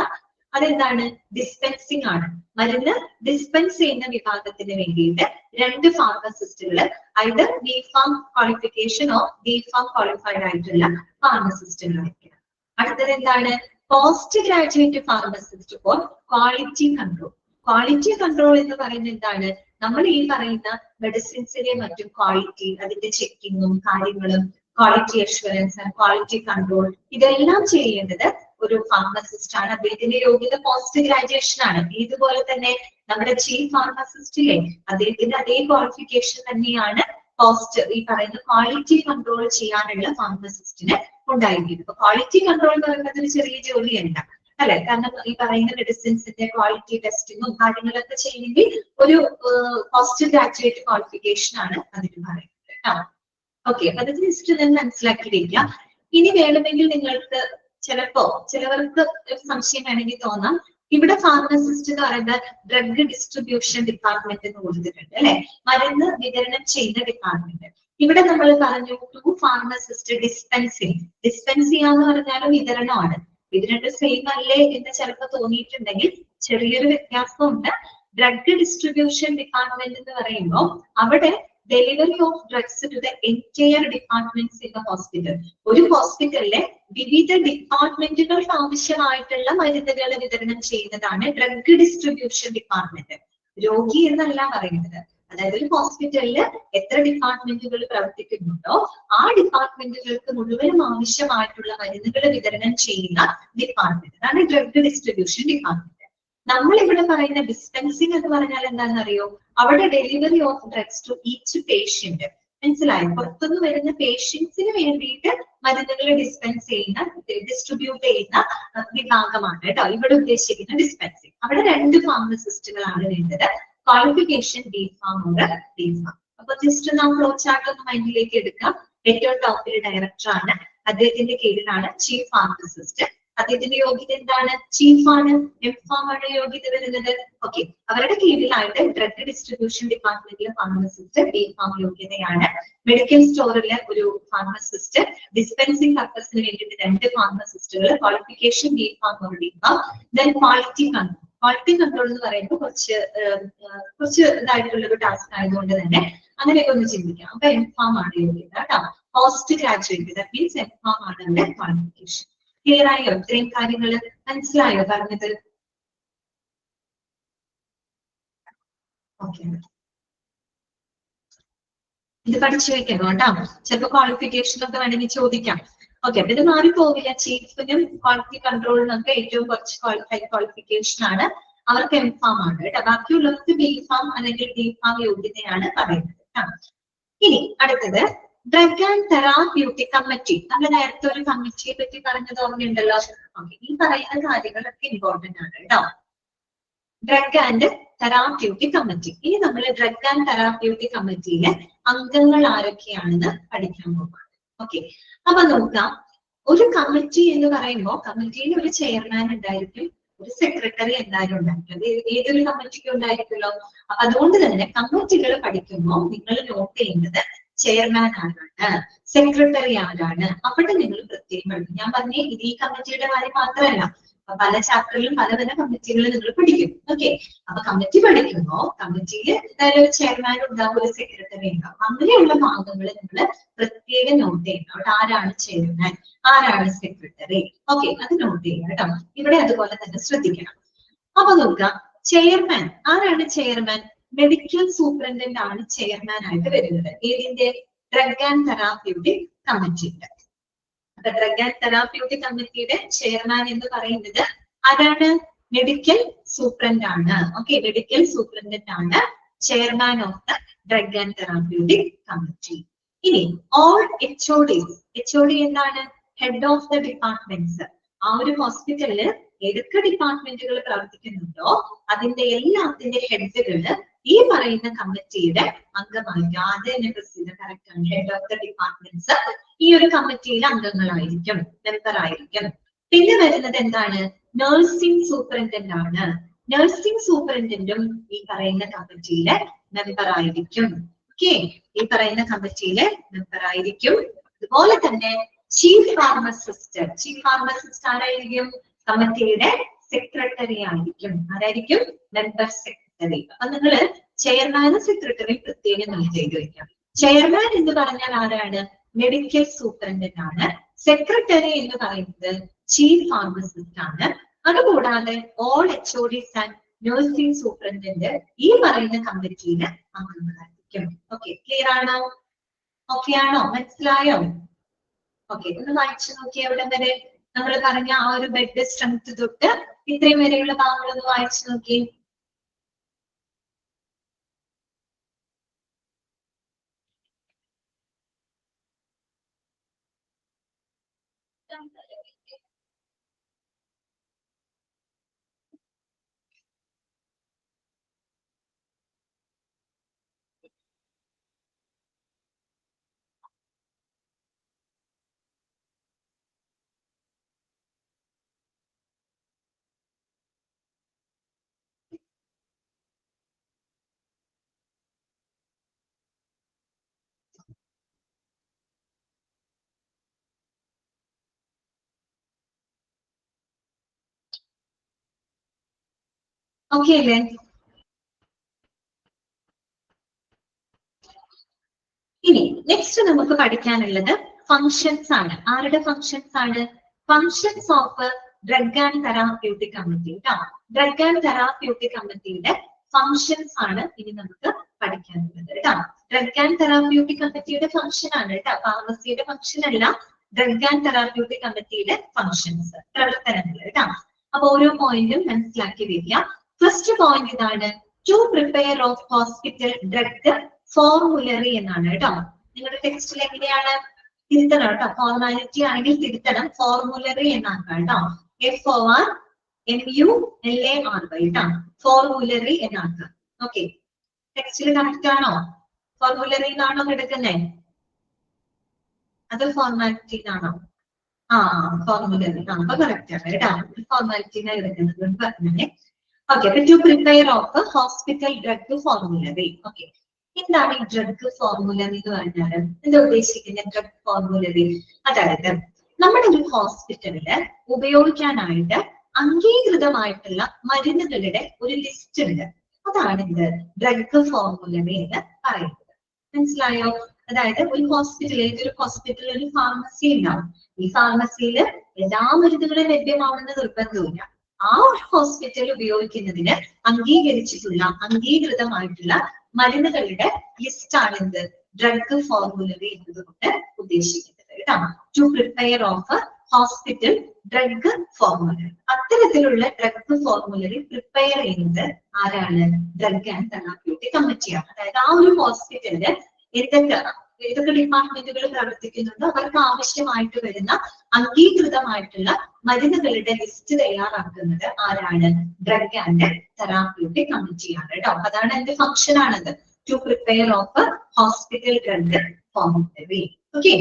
അതെന്താണ്? ഡിസ്പെൻസിങ് ആണ്. മരുന്ന് ഡിസ്പെൻസ് ചെയ്യുന്ന വിഭാഗത്തിന് വേണ്ടിയിട്ട് 2 ഫാർമസിസ്റ്റുകൾ ഐദർ ബി.ഫാം ക്വാളിഫിക്കേഷനോ ഡി.ഫാം ക്വാളിഫൈഡ് ആയിട്ടുള്ള ഫാർമസിസ്റ്റുകളായിരിക്കണം. അടുത്തത് എന്താണ്? Post graduate pharmacist four quality control. Quality control എന്ന് പറയുന്നത് എന്താണ്? നമ്മൾ ഈ പറയുന്ന മെഡിസിൻസിന്റെ മറ്റും ക്വാളിറ്റി, അതിന്റെ ചെക്കിങ്ങും കാര്യങ്ങളും, quality assurance and quality control, ഇതെല്ലാം ചെയ്യേണ്ടത് ഒരു ഫാർമസിസ്റ്റ് ആണ്. അദ്ദേഹത്തിന്റെ യോഗ്യത പോസ്റ്റ് ഗ്രാജുവേഷൻ ആണ്. ഇതുപോലെ തന്നെ നമ്മുടെ ചീഫ് ഫാർമസിസ്റ്റിലെ അദ്ദേഹത്തിന്റെ അതേ ക്വാളിഫിക്കേഷൻ തന്നെയാണ് പോസ്റ്റ് ഈ പറയുന്ന ക്വാളിറ്റി കൺട്രോൾ ചെയ്യാനുള്ള ഫാർമസിസ്റ്റിന് ഉണ്ടായിരിക്കുന്നത്. അപ്പൊ ക്വാളിറ്റി കൺട്രോൾ എന്ന് പറയുന്നത് ഒരു ചെറിയ ജോലിയല്ല, അല്ലെ? കാരണം ഈ പറയുന്ന മെഡിസിൻസിന്റെ ക്വാളിറ്റി ടെസ്റ്റിങ്ങും കാര്യങ്ങളൊക്കെ ചെയ്യണമെങ്കിൽ ഒരു പോസ്റ്റ് ഗ്രാജുവേറ്റ് ക്വാളിഫിക്കേഷൻ ആണ് അതിന് പറയുന്നത് കേട്ടോ. ഓക്കെ, അത് ജസ്റ്റ് ഞാൻ മനസ്സിലാക്കിയിരിക്കുക. ഇനി വേണമെങ്കിൽ നിങ്ങൾക്ക് ചിലവർക്ക് സംശയം വേണമെങ്കിൽ തോന്നാം, ഇവിടെ ഫാർമസിസ്റ്റ് എന്ന് പറയുന്നത് ഡ്രഗ് ഡിസ്ട്രിബ്യൂഷൻ ഡിപ്പാർട്ട്മെന്റ് എന്ന് കൊടുത്തിട്ടുണ്ട്, അല്ലെ? മരുന്ന് വിതരണം ചെയ്യുന്ന ഡിപ്പാർട്ട്മെന്റ്. ഇവിടെ നമ്മൾ പറഞ്ഞു 2 ഫാർമസിസ്റ്റ് ഡിസ്പെൻസ് ചെയ്യാന്ന് പറഞ്ഞാലും വിതരണമാണ്. ഇത് രണ്ടും സെയിം അല്ലേ എന്ന് ചിലപ്പോൾ തോന്നിയിട്ടുണ്ടെങ്കിൽ ചെറിയൊരു വ്യത്യാസമുണ്ട്. ഡ്രഗ് ഡിസ്ട്രിബ്യൂഷൻ ഡിപ്പാർട്ട്മെന്റ് എന്ന് പറയുമ്പോൾ അവിടെ delivery of drugs to the entire departments in the hospital. ഒരു ഹോസ്പിറ്റലിലെ വിവിധ ഡിപ്പാർട്ട്മെന്റുകൾക്ക് ആവശ്യമായിട്ടുള്ള മരുന്നുകൾ വിതരണം ചെയ്യുന്നതാണ് ഡ്രഗ് ഡിസ്ട്രിബ്യൂഷൻ ഡിപ്പാർട്ട്മെന്റ്. രോഗി എന്നല്ല പറയുന്നത്. അതായത് ഒരു ഹോസ്പിറ്റലിൽ എത്ര ഡിപ്പാർട്ട്മെന്റുകൾ പ്രവർത്തിക്കുന്നുണ്ടോ ആ ഡിപ്പാർട്ട്മെന്റുകൾക്ക് മുഴുവനും ആവശ്യമായിട്ടുള്ള മരുന്നുകൾ വിതരണം ചെയ്യുന്ന ഡിപ്പാർട്ട്മെന്റ് അതാണ് ഡ്രഗ് ഡിസ്ട്രിബ്യൂഷൻ ഡിപ്പാർട്ട്മെന്റ്. നമ്മൾ ഇവിടെ പറയുന്ന ഡിസ്പെൻസിങ് എന്ന് പറഞ്ഞാൽ എന്താണെന്ന് അറിയോ? അവിടെ delivery of drugs to each patient. മനസ്സിലായോ? പുറത്തുനിന്ന് വരുന്ന പേഷ്യൻസിന് വേണ്ടിയിട്ട് മരുന്നുകൾ ഡിസ്പെൻസ് ചെയ്യുന്ന ഡിസ്ട്രിബ്യൂട്ട് ചെയ്യുന്ന വിഭാഗമാണ് കേട്ടോ ഇവിടെ ഉദ്ദേശിക്കുന്ന ഡിസ്പെൻസിങ്. അവിടെ 2 ഫാർമസിസ്റ്റുകളാണ് വേണ്ടത്. Qualification B Pharm or D Pharm. അപ്പൊ ജസ്റ്റ് നാം ഫ്ലോ ചാർട്ട് ഒന്ന് മൈൻഡിലേക്ക് എടുക്കാം. ഏറ്റവും ടോപ്പിൽ ഡയറക്ടർ ആണ്, അദ്ദേഹത്തിന്റെ കീഴിലാണ് ചീഫ് ഫാർമസിസ്റ്റ്. അദ്ദേഹത്തിന്റെ യോഗ്യത എന്താണ്? ചീഫ് ആണ്, എംഫാം ആണ് യോഗ്യത വരുന്നത്. ഓക്കെ, അവരുടെ കീഴിലായിട്ട് ഡ്രഗ് ഡിസ്ട്രിബ്യൂഷൻ ഡിപ്പാർട്ട്മെന്റിലെ ഫാർമസിസ്റ്റ് ബിഫാം യോഗ്യതയാണ്. മെഡിക്കൽ സ്റ്റോറിലെ ഒരു ഫാർമസിസ്റ്റ്, ഡിസ്പെൻസിംഗ് പർപ്പസിന് വേണ്ടിയിട്ട് 2 ഫാർമസിസ്റ്റുകൾ, ക്വാളിഫിക്കേഷൻ ബിഫാം ഒരു D Pharm. Then quality control. Quality control എന്ന് പറയുമ്പോൾ കുറച്ച് ഇതായിട്ടുള്ള ഒരു ടാസ്ക് ആയതുകൊണ്ട് തന്നെ അങ്ങനെയൊക്കെ ഒന്ന് ചിന്തിക്കാം. അപ്പൊ എംഫാം ആണ് യോഗ്യത കേട്ടോ. പോസ്റ്റ് ഗ്രാജുവേറ്റ്, ദാറ്റ് മീൻസ് എംഫാം ആണ് അവരുടെ ക്വാളിഫിക്കേഷൻ. ക്ലിയർ ആയോ? ഇത്രയും കാര്യങ്ങൾ മനസ്സിലായോ പറഞ്ഞത്? ഓക്കെ, ഇത് പഠിച്ചു വെക്കണം കേട്ടോ. ചിലപ്പോ ക്വാളിഫിക്കേഷൻ ഒക്കെ വേണമെങ്കിൽ ചോദിക്കാം. ഓക്കെ, അപ്പൊ ഇത് മാറിപ്പോവില്ല. ചീഫിനും ക്വാളിറ്റി കൺട്രോളിനൊക്കെ ഏറ്റവും കുറച്ച് ക്വാളിഫിക്കേഷൻ ആണ്, അവർക്ക് എംഫാം ആണ് കേട്ടോ. ബാക്കിയുള്ളവർക്ക് ബിഫാം അല്ലെങ്കിൽ ഡിഫാം യോഗ്യതയാണ് പറയുന്നത്. ഇനി അടുത്തത് ഡ്രഗ് ആൻഡ് തെറാപ്യൂട്ടിക് കമ്മിറ്റി. നമ്മൾ നേരത്തെ ഒരു കമ്മിറ്റിയെ പറ്റി പറഞ്ഞത് ഓർമ്മയുണ്ടല്ലോ. ഓക്കെ, ഈ പറയുന്ന കാര്യങ്ങളൊക്കെ ഇമ്പോർട്ടന്റ് ആണ് കേട്ടോ. Drug and therapeutic committee. ഇനി നമ്മൾ ഡ്രഗ് ആൻഡ് തെറാപ്യൂട്ടിക് കമ്മിറ്റിയിലെ അംഗങ്ങൾ ആരൊക്കെയാണെന്ന് പഠിക്കാൻ പോകാം. ഓക്കെ, അപ്പൊ നോക്കാം. ഒരു കമ്മിറ്റി എന്ന് പറയുമ്പോൾ കമ്മിറ്റിയിൽ ഒരു ചെയർമാൻ ഉണ്ടായിരിക്കും, ഒരു സെക്രട്ടറി എന്തായാലും ഉണ്ടായിരിക്കും. അത് ഏതൊരു കമ്മിറ്റിക്കും ഉണ്ടായിരിക്കുമല്ലോ. അപ്പൊ അതുകൊണ്ട് തന്നെ കമ്മിറ്റികൾ പഠിക്കുമ്പോൾ നിങ്ങൾ നോട്ട് ചെയ്യുന്നത് ചെയർമാൻ ആരാണ്, സെക്രട്ടറി ആരാണ്, അവിടെ നിങ്ങൾ പ്രത്യേകം പഠിക്കും. ഞാൻ പറഞ്ഞ ഇത് ഈ കമ്മിറ്റിയുടെ കാര്യം മാത്രമല്ല, പല ചാപ്റ്ററിലും പല പല കമ്മിറ്റികൾ നിങ്ങൾ പഠിക്കും. ഓക്കെ, അപ്പൊ കമ്മിറ്റി പഠിക്കുമ്പോൾ കമ്മിറ്റിയിൽ എന്തായാലും ഒരു ചെയർമാൻ ഉണ്ടാവും, ഒരു സെക്രട്ടറി ഉണ്ടാവും. അങ്ങനെയുള്ള ഭാഗങ്ങൾ നിങ്ങൾ പ്രത്യേകം നോട്ട് ചെയ്യണം. അവിടെ ആരാണ് ചെയർമാൻ, ആരാണ് സെക്രട്ടറി. ഓക്കെ, അത് നോട്ട് ചെയ്യുക കേട്ടോ. ഇവിടെ അതുപോലെ തന്നെ ശ്രദ്ധിക്കണം. അപ്പൊ നോക്കാം, ചെയർമാൻ ആരാണ്? ചെയർമാൻ മെഡിക്കൽ സൂപ്രണ്ടന്റ് ആണ് ചെയർമാൻ ആയിട്ട് വരുന്നത്. ഏതിന്റെ? ഡ്രഗ് ആൻഡ് തെറാപ്യൂട്ടിക് കമ്മിറ്റിയുടെ. അപ്പൊ ഡ്രഗ് ആൻഡ് തെറാപ്യൂട്ടിക് കമ്മിറ്റിയുടെ ചെയർമാൻ എന്ന് പറയുന്നത് ആരാണ്? മെഡിക്കൽ സൂപ്രണ്ട് ആണ്. ഓക്കെ, മെഡിക്കൽ സൂപ്രണ്ടന്റ് ആണ് chairman of the drug and therapeutic committee. ഇനി ഓൾ HOD എന്താണ്? Head of the departments. ആ ഒരു ഹോസ്പിറ്റലില് ഏതൊക്കെ ഡിപ്പാർട്ട്മെന്റുകൾ പ്രവർത്തിക്കുന്നുണ്ടോ അതിന്റെ എല്ലാത്തിന്റെ ഹെഡുകള് ഈ പറയുന്ന കമ്മിറ്റിയുടെ അംഗമായിരിക്കും. ആദ്യം കറക്റ്റ് ആണ്. ഹെഡ് ഓഫ് ദ ഡിപ്പാർട്ട്മെന്റ്സ് ഈ ഒരു കമ്മിറ്റിയിലെ അംഗങ്ങളായിരിക്കും, മെമ്പർ ആയിരിക്കും. പിന്നെ വരുന്നത് എന്താണ്? നഴ്സിംഗ് സൂപ്രണ്ടന്റ് ആണ്. നഴ്സിംഗ് സൂപ്രണ്ടന്റും ഈ പറയുന്ന കമ്മിറ്റിയിലെ മെമ്പർ ആയിരിക്കും. ഓക്കെ, ഈ പറയുന്ന കമ്മിറ്റിയിലെ മെമ്പർ ആയിരിക്കും. അതുപോലെ തന്നെ ചീഫ് ഫാർമസിസ്റ്റ് ആരായിരിക്കും? കമ്മിറ്റിയുടെ സെക്രട്ടറി ആയിരിക്കും. ആരായിരിക്കും? Member secretary. അപ്പൊ നിങ്ങള് ചെയർമാനും സെക്രട്ടറി പ്രത്യേകം നോട്ട് ചെയ്ത് വെക്കാം. ചെയർമാൻ എന്ന് പറഞ്ഞാൽ ആരാണ്? മെഡിക്കൽ സൂപ്രണ്ടന്റ് ആണ്. സെക്രട്ടറി എന്ന് പറയുന്നത് ചീഫ് ഫാർമസിസ്റ്റ് ആണ്. അതുകൂടാതെ all HODs and nursing superintendent ഈ പറയുന്ന കമ്മിറ്റിയിലെ അംഗങ്ങളായിരിക്കും. ഓക്കെ, ക്ലിയർ ആണോ? ഓക്കെ ആണോ? മനസ്സിലായോ? ഓക്കെ, ഒന്ന് വായിച്ചു നോക്കി. എവിടെ വരെ നമ്മൾ പറഞ്ഞ ആ ഒരു ബെഡ് സ്ട്രെങ്ത് തൊട്ട് ഇത്രയും വരെയുള്ള ഭാഗങ്ങളൊന്ന് വായിച്ചു നോക്കി. ഓക്കെ അല്ലേ? ഇനി നെക്സ്റ്റ് നമുക്ക് പഠിക്കാനുള്ളത് ഫങ്ഷൻസ് ആണ്. ആരുടെ ഫങ്ഷൻസ് ആണ്? Functions of drug and therapeutic committee. Drug and therapeutic കമ്മിറ്റിയുടെ ഫങ്ഷൻസ് ആണ് ഇനി നമുക്ക് പഠിക്കാനുള്ളത് കേട്ടോ. ഡ്രഗ് ആൻഡ് തെറാപ്യൂട്ടിക് കമ്മിറ്റിയുടെ ഫങ്ഷൻ ആണ് കേട്ടോ, ഫാർമസിയുടെ ഫങ്ഷൻ അല്ല. ഡ്രഗ് ആൻഡ് തെറാപ്യൂട്ടിക് കമ്മിറ്റിയുടെ ഫങ്ഷൻസ്, പ്രവർത്തനങ്ങൾ കേട്ടോ. അപ്പൊ ഓരോ പോയിന്റും മനസ്സിലാക്കി വെക്കുക. ഫസ്റ്റ് പോയിന്റ് ഇതാണ്, to prepare of hospital drug formulary എന്നാണ് കേട്ടോ. നിങ്ങളുടെ ടെക്സ്റ്റിൽ എങ്ങനെയാണ്? തിരുത്തണം കേട്ടോ. ഫോർമാലിറ്റി ആണെങ്കിൽ തിരുത്തണം. ഫോർമുലറി എന്നാക്കാം കേട്ടോ. FORMULARY കേട്ടോ. ഫോർമുലറി എന്നാക്കാം. ഓക്കെ, ടെക്സ്റ്റിൽ കറക്റ്റ് ആണോ? ഫോർമുലറിയിലാണോ കിടക്കുന്നത്? അത് ഫോർമാലിറ്റിയിലാണോ? ഫോർമുലറി. അപ്പൊ കറക്റ്റ് ആണ് കേട്ടോ. ഫോർമാലിറ്റിയിലാണ് കിടക്കുന്നത് പറഞ്ഞേ. ഓക്കെ, അപ്പൊ to prepare of hospital drug formulary. Okay, എന്താണ് ഈ ഡ്രഗ് ഫോർമുലറി എന്ന് പറഞ്ഞാൽ? എന്താ ഉദ്ദേശിക്കുന്ന ഡ്രഗ് ഫോർമുലറി? അതായത് നമ്മുടെ ഒരു ഹോസ്പിറ്റലില് ഉപയോഗിക്കാനായിട്ട് അംഗീകൃതമായിട്ടുള്ള മരുന്നുകളുടെ ഒരു ലിസ്റ്റ് ഉണ്ട്. അതാണ് ഇത് ഡ്രഗ് ഫോർമുലറി എന്ന് പറയുന്നത്. മനസ്സിലായോ? അതായത് ഒരു ഹോസ്പിറ്റൽ, ഏതൊരു ഹോസ്പിറ്റലിൽ ഒരു ഫാർമസി ഉണ്ടാവും. ഈ ഫാർമസിയിൽ എല്ലാ മരുന്നുകളും ലഭ്യമാവുന്ന നിർബന്ധമില്ല. ആ ഒരു ഹോസ്പിറ്റൽ ഉപയോഗിക്കുന്നതിന് അംഗീകരിച്ചിട്ടുള്ള അംഗീകൃതമായിട്ടുള്ള മരുന്നുകളുടെ ലിസ്റ്റ് ആണ് എന്ത് ഡ്രഗ് ഫോർമുലറി എന്നതുകൊണ്ട് ഉദ്ദേശിക്കുന്നത് കേട്ടോ. To prepare of hospital drug formulary. അത്തരത്തിലുള്ള ഡ്രഗ് ഫോർമുലറി പ്രിപ്പയർ ചെയ്യുന്നത് ആരാണ്? ഡ്രഗ് ആൻഡ് തെറാപ്യൂട്ടിക് കമ്മിറ്റിയാണ്. അതായത് ആ ഒരു ഹോസ്പിറ്റലില് ഏതൊക്കെ ഡിപ്പാർട്ട്മെന്റുകൾ പ്രവർത്തിക്കുന്നുണ്ടോ അവർക്ക് ആവശ്യമായിട്ട് വരുന്ന അംഗീകൃതമായിട്ടുള്ള മരുന്നുകളുടെ ലിസ്റ്റ് തയ്യാറാക്കുന്നത് ആരാണ്? ഡ്രഗ് ആൻഡ് തെറാപ്യൂട്ടിക് കമ്മിറ്റിയാണ് കേട്ടോ. അതാണ് എന്റെ ഫംഗ്ഷൻ ആണത്. To prepare of hospital drug formulary. Okay,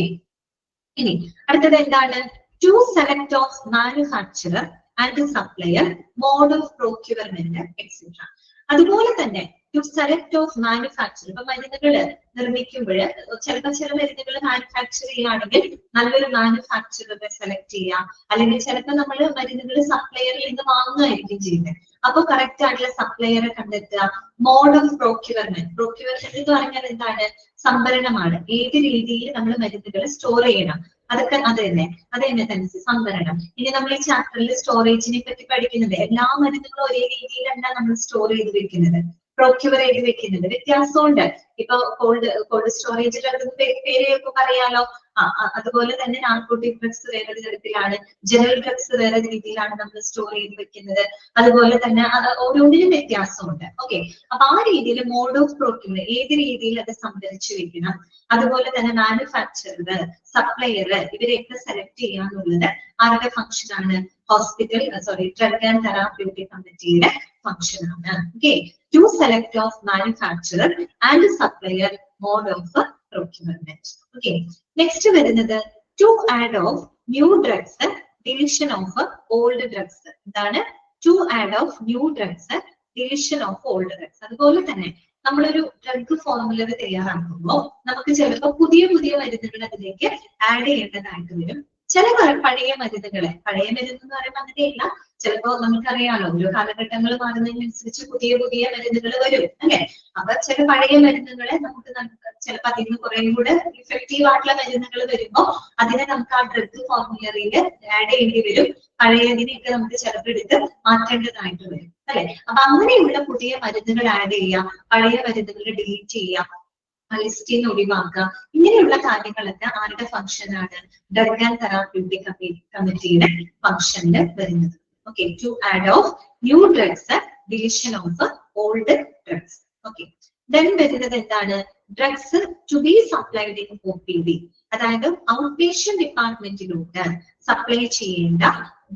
ഇനി അടുത്തത് എന്താണ്? To select of manufacturer and supplier, mode of procurement etcetera. അതുപോലെ തന്നെ ടു സെലക്ട് ഓഫ് മാനുഫാക്ചർ. ഇപ്പൊ മരുന്നുകൾ നിർമ്മിക്കുമ്പോൾ ചിലപ്പോൾ ചില മരുന്നുകൾ മാനുഫാക്ചർ ചെയ്യുകയാണെങ്കിൽ നല്ലൊരു മാനുഫാക്ചററെ സെലക്ട് ചെയ്യാം. അല്ലെങ്കിൽ ചിലപ്പോൾ നമ്മൾ മരുന്നുകൾ സപ്ലയറിൽ നിന്ന് വാങ്ങുകയായിരിക്കും ചെയ്യുന്നത്. അപ്പൊ കറക്റ്റ് ആയിട്ടുള്ള സപ്ലയറെ കണ്ടെത്തുക. Mode of procurement. പ്രൊക്യൂർമെന്റ് എന്ന് പറഞ്ഞാൽ എന്താണ്? സംഭരണമാണ്. ഏത് രീതിയിൽ നമ്മൾ മരുന്നുകൾ സ്റ്റോർ ചെയ്യണം, അതൊക്കെ അത് തന്നെ സംഭരണം. ഇനി നമ്മൾ ഈ ചാപ്റ്ററിൽ സ്റ്റോറേജിനെ പറ്റി പഠിക്കുന്നത്. എല്ലാ മരുന്നുകളും ഒരേ രീതിയിലല്ല നമ്മൾ സ്റ്റോർ ചെയ്ത് വെക്കുന്നത്, പ്രൊക്യൂർ ചെയ്ത് വെക്കുന്നത്. വ്യത്യാസമുണ്ട്. ഇപ്പൊ കോൾഡ് സ്റ്റോറേജിൽ പേരൊക്കെ പറയാലോ. അതുപോലെ തന്നെ നാർക്കോട്ടിക് ഡ്രഗ്സ് വേറെ തരത്തിലാണ്, ജനറൽ ഡ്രഗ്സ് വേറെ രീതിയിലാണ് നമ്മൾ സ്റ്റോർ ചെയ്ത് വെക്കുന്നത്. അതുപോലെ തന്നെ ഓരോന്നിനും വ്യത്യാസമുണ്ട്. ഓക്കെ, അപ്പൊ ആ രീതിയിൽ മോഡ് ഓഫ് പ്രൊക്യൂർ, ഏത് രീതിയിൽ അത് സംഭരിച്ചു വെക്കണം. അതുപോലെ തന്നെ മാനുഫാക്ചറർ, സപ്ലയർ, ഇവരെയൊക്കെ സെലക്ട് ചെയ്യാന്നുള്ളത് ആരുടെ ഫംഗ്ഷൻ ആണ്? ഡ്രഗ് ആൻഡ് തെറാപ്യൂട്ടിക് കമ്മിറ്റിയുടെ ഫംഗ്ഷൻ ആണ്. Okay, to select of manufacturer and supplier, mode of procurement. Okay, next വരുന്നത് to add of new drugs, deletion of old drugs. എന്താണ്? To add of new drugs, deletion of old drugs. അതുപോലെ തന്നെ നമ്മളൊരു drug formulary തയ്യാറാക്കുമ്പോൾ നമുക്ക് ചിലപ്പോൾ പുതിയ മരുന്നുകൾ അതിലേക്ക് ആഡ് ചെയ്യേണ്ടതായിട്ട് വരും. ചില പഴയ മരുന്ന് എന്ന് പറയുമ്പോൾ അങ്ങനെയല്ല. ചിലപ്പോ നമുക്കറിയാലോ, ഓരോ കാലഘട്ടങ്ങൾ മാറുന്നതിനനുസരിച്ച് പുതിയ മരുന്നുകൾ വരും അല്ലെ. അപ്പൊ ചില പഴയ മരുന്നുകളെ നമുക്ക് ചിലപ്പോൾ അതിന് കുറേയും കൂടെ ഇഫക്റ്റീവ് ആയിട്ടുള്ള മരുന്നുകൾ വരുമ്പോ അതിനെ നമുക്ക് ആ ഡ്രഗ് ഫോർമുലറിയിൽ ആഡ് ചെയ്യേണ്ടി വരും. പഴയതിനെയൊക്കെ നമുക്ക് ചിലപ്പോൾ എടുത്ത് മാറ്റേണ്ടതായിട്ട് വരും അല്ലെ. അപ്പൊ അങ്ങനെയുള്ള പുതിയ മരുന്നുകൾ ആഡ് ചെയ്യാം, പഴയ മരുന്നുകൾ ഡിലീറ്റ് ചെയ്യാം, ലിസ്റ്റിൽ നിന്ന് ഒഴിവാക്കുക. ഇങ്ങനെയുള്ള കാര്യങ്ങളൊക്കെ ആരുടെ ഫംഗ്ഷൻ ആണ്? ഡ്രഗ് ആൻഡ് തെറാപ്യൂട്ടിക് കമ്മിറ്റിയുടെ ഫംഗ്ഷനിൽ വരുന്നത്. Okay, to add of new drugs, deletion of old drugs. Okay, then വരുന്നത് എന്താണ്? Drugs to be supplied in OPD. അതായത് ഔട്ട് പേഷ്യന്റ് ഡിപ്പാർട്ട്മെന്റിലോട്ട് സപ്ലൈ ചെയ്യേണ്ട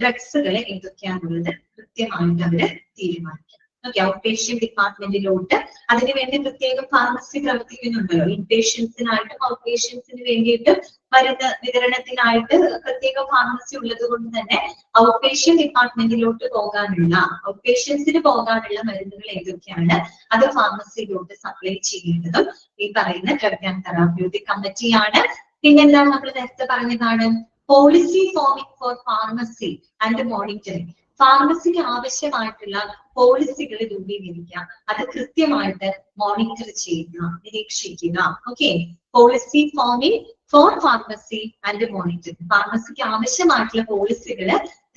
ഡ്രഗ്സുകൾ ഏതൊക്കെയാണുള്ളത് കൃത്യമായിട്ട് അവര് തീരുമാനിക്കണം. ഓക്കെ, ഔട്ട് പേഷ്യന്റ് ഡിപ്പാർട്ട്മെന്റിലോട്ട് അതിനുവേണ്ടി പ്രത്യേകം ഫാർമസി പ്രവർത്തിക്കുന്നുണ്ടല്ലോ. ഇൻ പേഷ്യൻസിനായിട്ടും ഔട്ട് പേഷ്യൻസിന് വേണ്ടിയിട്ട് മരുന്ന് വിതരണത്തിനായിട്ട് പ്രത്യേക ഫാർമസി ഉള്ളത് കൊണ്ട് തന്നെ ഔട്ട് പേഷ്യന്റ് ഡിപ്പാർട്ട്മെന്റിലോട്ട് ഔട്ട് പേഷ്യൻസിന് പോകാനുള്ള മരുന്നുകൾ ഏതൊക്കെയാണ് അത് ഫാർമസിയിലോട്ട് സപ്ലൈ ചെയ്യേണ്ടതും ഈ പറയുന്ന ഡ്രഗ് ആൻഡ് തെറാപ്യൂട്ടിക് കമ്മിറ്റിയാണ്. പിന്നെന്താണ് നമ്മൾ നേരത്തെ പറഞ്ഞതാണ്? Policy forming for pharmacy and monitoring. ഫാർമസിക്ക് ആവശ്യമായിട്ടുള്ള പോളിസികൾ രൂപീകരിക്കുക, അത് കൃത്യമായിട്ട് മോണിറ്റർ ചെയ്യുക, നിരീക്ഷിക്കുക. Okay, policy forming for pharmacy and monitoring. ഫാർമസിക്ക് ആവശ്യമായിട്ടുള്ള പോളിസികൾ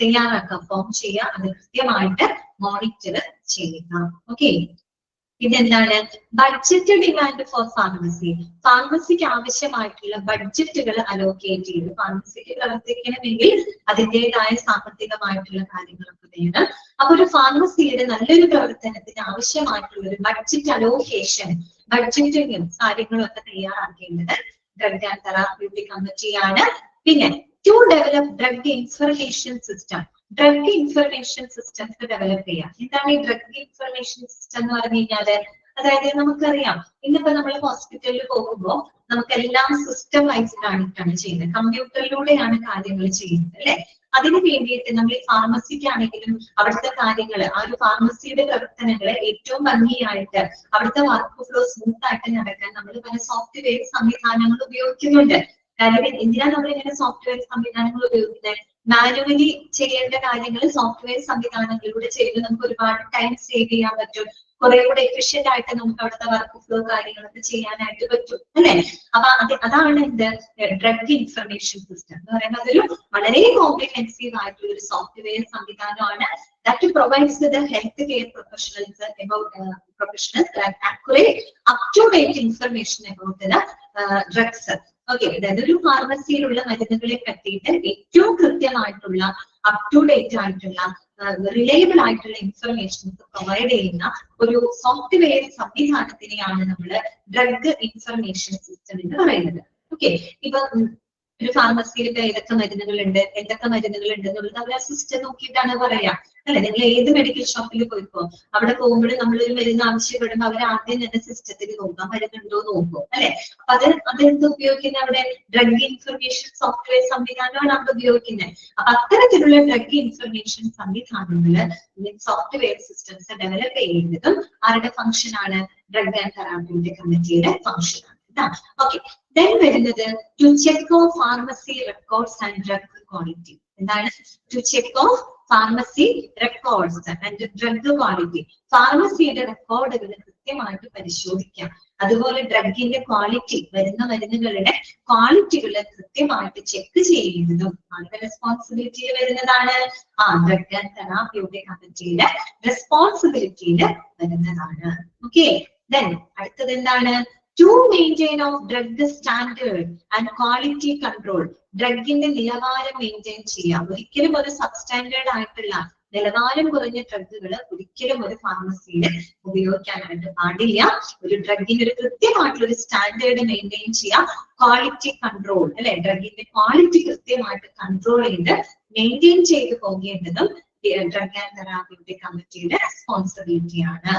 തയ്യാറാക്കുക, ഫോം ചെയ്യുക, അത് കൃത്യമായിട്ട് മോണിറ്റർ ചെയ്യുക. ഓക്കെ, ഇതെന്താണ്? Budget demand for pharmacy. ഫാർമസിക്ക് ആവശ്യമായിട്ടുള്ള ബഡ്ജറ്റുകൾ അലോക്കേറ്റ് ചെയ്ത്, ഫാർമസിക്ക് പ്രവർത്തിക്കണമെങ്കിൽ അതിൻ്റെതായ സാമ്പത്തികമായിട്ടുള്ള കാര്യങ്ങളൊക്കെ വേണം. അപ്പൊ ഒരു ഫാർമസിയുടെ നല്ലൊരു പ്രവർത്തനത്തിന് ആവശ്യമായിട്ടുള്ള ഒരു ബഡ്ജറ്റ് അലോക്കേഷൻ, ബഡ്ജറ്റിങ്ങും കാര്യങ്ങളും ഒക്കെ തയ്യാറാക്കേണ്ടത് ഡ്രഗ് ആൻഡ് തെറാപ്യൂട്ടിക് കമ്മിറ്റിയാണ്. പിന്നെ to develop drug information system. Drug information systems develop ചെയ്യാം. എന്താണ് ഈ ഡ്രഗ് ഇൻഫർമേഷൻ സിസ്റ്റം എന്ന് പറഞ്ഞു കഴിഞ്ഞാല്? അതായത് നമുക്കറിയാം ഇന്നിപ്പോ നമ്മൾ ഹോസ്പിറ്റലിൽ പോകുമ്പോൾ നമുക്കെല്ലാം സിസ്റ്റം വൈസ്ഡ് ആയിട്ടാണ് ചെയ്യുന്നത്, കമ്പ്യൂട്ടറിലൂടെയാണ് കാര്യങ്ങൾ ചെയ്യുന്നത് അല്ലെ. അതിന് വേണ്ടിയിട്ട് നമ്മൾ ഈ ഫാർമസിക്കാണെങ്കിലും അവിടുത്തെ കാര്യങ്ങൾ, ആ ഒരു ഫാർമസിയുടെ പ്രവർത്തനങ്ങളെ ഏറ്റവും ഭംഗിയായിട്ട് അവിടുത്തെ വർക്ക് ഫ്ലോ സ്മൂത്ത് ആയിട്ട് നടക്കാൻ നമ്മൾ പല സോഫ്റ്റ്വെയർ സംവിധാനങ്ങൾ ഉപയോഗിക്കുന്നുണ്ട്. കാര്യം എന്തിനാണ് നമ്മൾ ഇങ്ങനെ സോഫ്റ്റ്വെയർ സംവിധാനങ്ങൾ ഉപയോഗിക്കുന്നത്? മാനുവലി ചെയ്യേണ്ട കാര്യങ്ങൾ സോഫ്റ്റ്വെയർ സംവിധാനങ്ങളിലൂടെ ചെയ്ത് നമുക്ക് ഒരുപാട് ടൈം സേവ് ചെയ്യാൻ പറ്റും, കുറെ കൂടെ എഫിഷ്യന്റ് ആയിട്ട് നമുക്ക് അവിടുത്തെ വർക്ക് ഫ്ലോ കാര്യങ്ങളൊക്കെ ചെയ്യാനായിട്ട് പറ്റും അല്ലെ. അപ്പൊ അതാണ് എന്ത് ഡ്രഗ് ഇൻഫർമേഷൻ സിസ്റ്റം എന്ന് പറയുന്നത്. അതൊരു വളരെ കോംപ്രിഹെൻസീവ് ആയിട്ടുള്ള ഒരു സോഫ്റ്റ്വെയർ സംവിധാനമാണ്. That provides the healthcare professionals accurate, up-to-date information about the drugs. Okay, അതായത് ഒരു ഫാർമസിയിലുള്ള മരുന്നുകളെ പറ്റിയിട്ട് ഏറ്റവും കൃത്യമായിട്ടുള്ള അപ് ടു ഡേറ്റ് ആയിട്ടുള്ള റിലയബിൾ ആയിട്ടുള്ള ഇൻഫർമേഷൻസ് പ്രൊവൈഡ് ചെയ്യുന്ന ഒരു സോഫ്റ്റ്വെയർ സംവിധാനത്തിനെയാണ് നമ്മൾ ഡ്രഗ് ഇൻഫർമേഷൻ സിസ്റ്റം എന്ന് പറയുന്നത്. ഓക്കെ, ഇപ്പൊ ഒരു ഫാർമസിയിൽ ഇപ്പൊ ഏതൊക്കെ മരുന്നുകളുണ്ട്, എന്തൊക്കെ മരുന്നുകളുണ്ട് എന്നുള്ളത് അവർ ആ സിസ്റ്റം നോക്കിയിട്ടാണ് പറയാ അല്ലെ. നിങ്ങൾ ഏത് മെഡിക്കൽ ഷോപ്പിൽ പോയിപ്പോ അവിടെ പോകുമ്പോൾ നമ്മളൊരു മരുന്ന് ആവശ്യപ്പെടുമ്പോൾ അവർ ആദ്യം തന്നെ സിസ്റ്റത്തിൽ നോക്കാം മരുന്നുണ്ടോ നോക്കും അല്ലെ. അപ്പൊ അതെന്ത് ഉപയോഗിക്കുന്നത്? അവിടെ ഡ്രഗ് ഇൻഫർമേഷൻ സോഫ്റ്റ്വെയർ സംവിധാനമാണ് അവിടെ ഉപയോഗിക്കുന്നത്. അപ്പൊ അത്തരത്തിലുള്ള ഡ്രഗ് ഇൻഫർമേഷൻ സംവിധാനങ്ങള് സോഫ്റ്റ്വെയർ സിസ്റ്റംസ് ഡെവലപ്പ് ചെയ്യുന്നതും ആരുടെ ഫംഗ്ഷൻ ആണ്? ഡ്രഗ് ആൻഡ് തെറാപ്യൂട്ടിക് കമ്മിറ്റിയുടെ ഫംഗ്ഷൻ ആണ്. ഓക്കെ, ദെൻ വരുന്നത് to check of pharmacy records and drug quality. എന്താണ് to check of pharmacy records and drug quality? ഫാർമസിയുടെ റെക്കോർഡുകൾ കൃത്യമായിട്ട് പരിശോധിക്കാം, അതുപോലെ ഡ്രഗിന്റെ ക്വാളിറ്റി, വരുന്ന മരുന്നുകളുടെ ക്വാളിറ്റികൾ കൃത്യമായിട്ട് ചെക്ക് ചെയ്യുന്നതും ആരുടെ റെസ്പോൺസിബിലിറ്റിയിൽ വരുന്നതാണ്? ഡ്രഗ് ആൻഡ് തെറാപ്യൂട്ടിക് കമ്മിറ്റിയുടെ റെസ്പോൺസിബിലിറ്റിയിൽ വരുന്നതാണ്. ഓക്കെ, ദെൻ അടുത്തത് എന്താണ്? To maintain of drug standard and quality control. ഡ്രഗിന്റെ നിലവാരം മെയിൻറ്റെയിൻ ചെയ്യാം. ഒരിക്കലും ഒരു സബ്സ്റ്റാൻഡേർഡ് ആയിട്ടുള്ള നിലവാരം കുറഞ്ഞ ഡ്രഗുകൾ ഒരിക്കലും ഒരു ഫാർമസിയിൽ ഉപയോഗിക്കാനായിട്ട് പാടില്ല. ഒരു ഡ്രഗിന് ഒരു കൃത്യമായിട്ടുള്ള ഒരു സ്റ്റാൻഡേർഡ് മെയിൻറ്റെയിൻ ചെയ്യാം. ക്വാളിറ്റി കൺട്രോൾ അല്ലെ, ഡ്രഗിന്റെ ക്വാളിറ്റി കൃത്യമായിട്ട് കൺട്രോൾ ചെയ്ത് മെയിൻറ്റെയിൻ ചെയ്ത് പോകേണ്ടതും ഡ്രഗ് ആൻഡ് തെറാപ്യൂട്ടിക് കമ്മിറ്റിയുടെ റെസ്പോൺസിബിലിറ്റിയാണ്.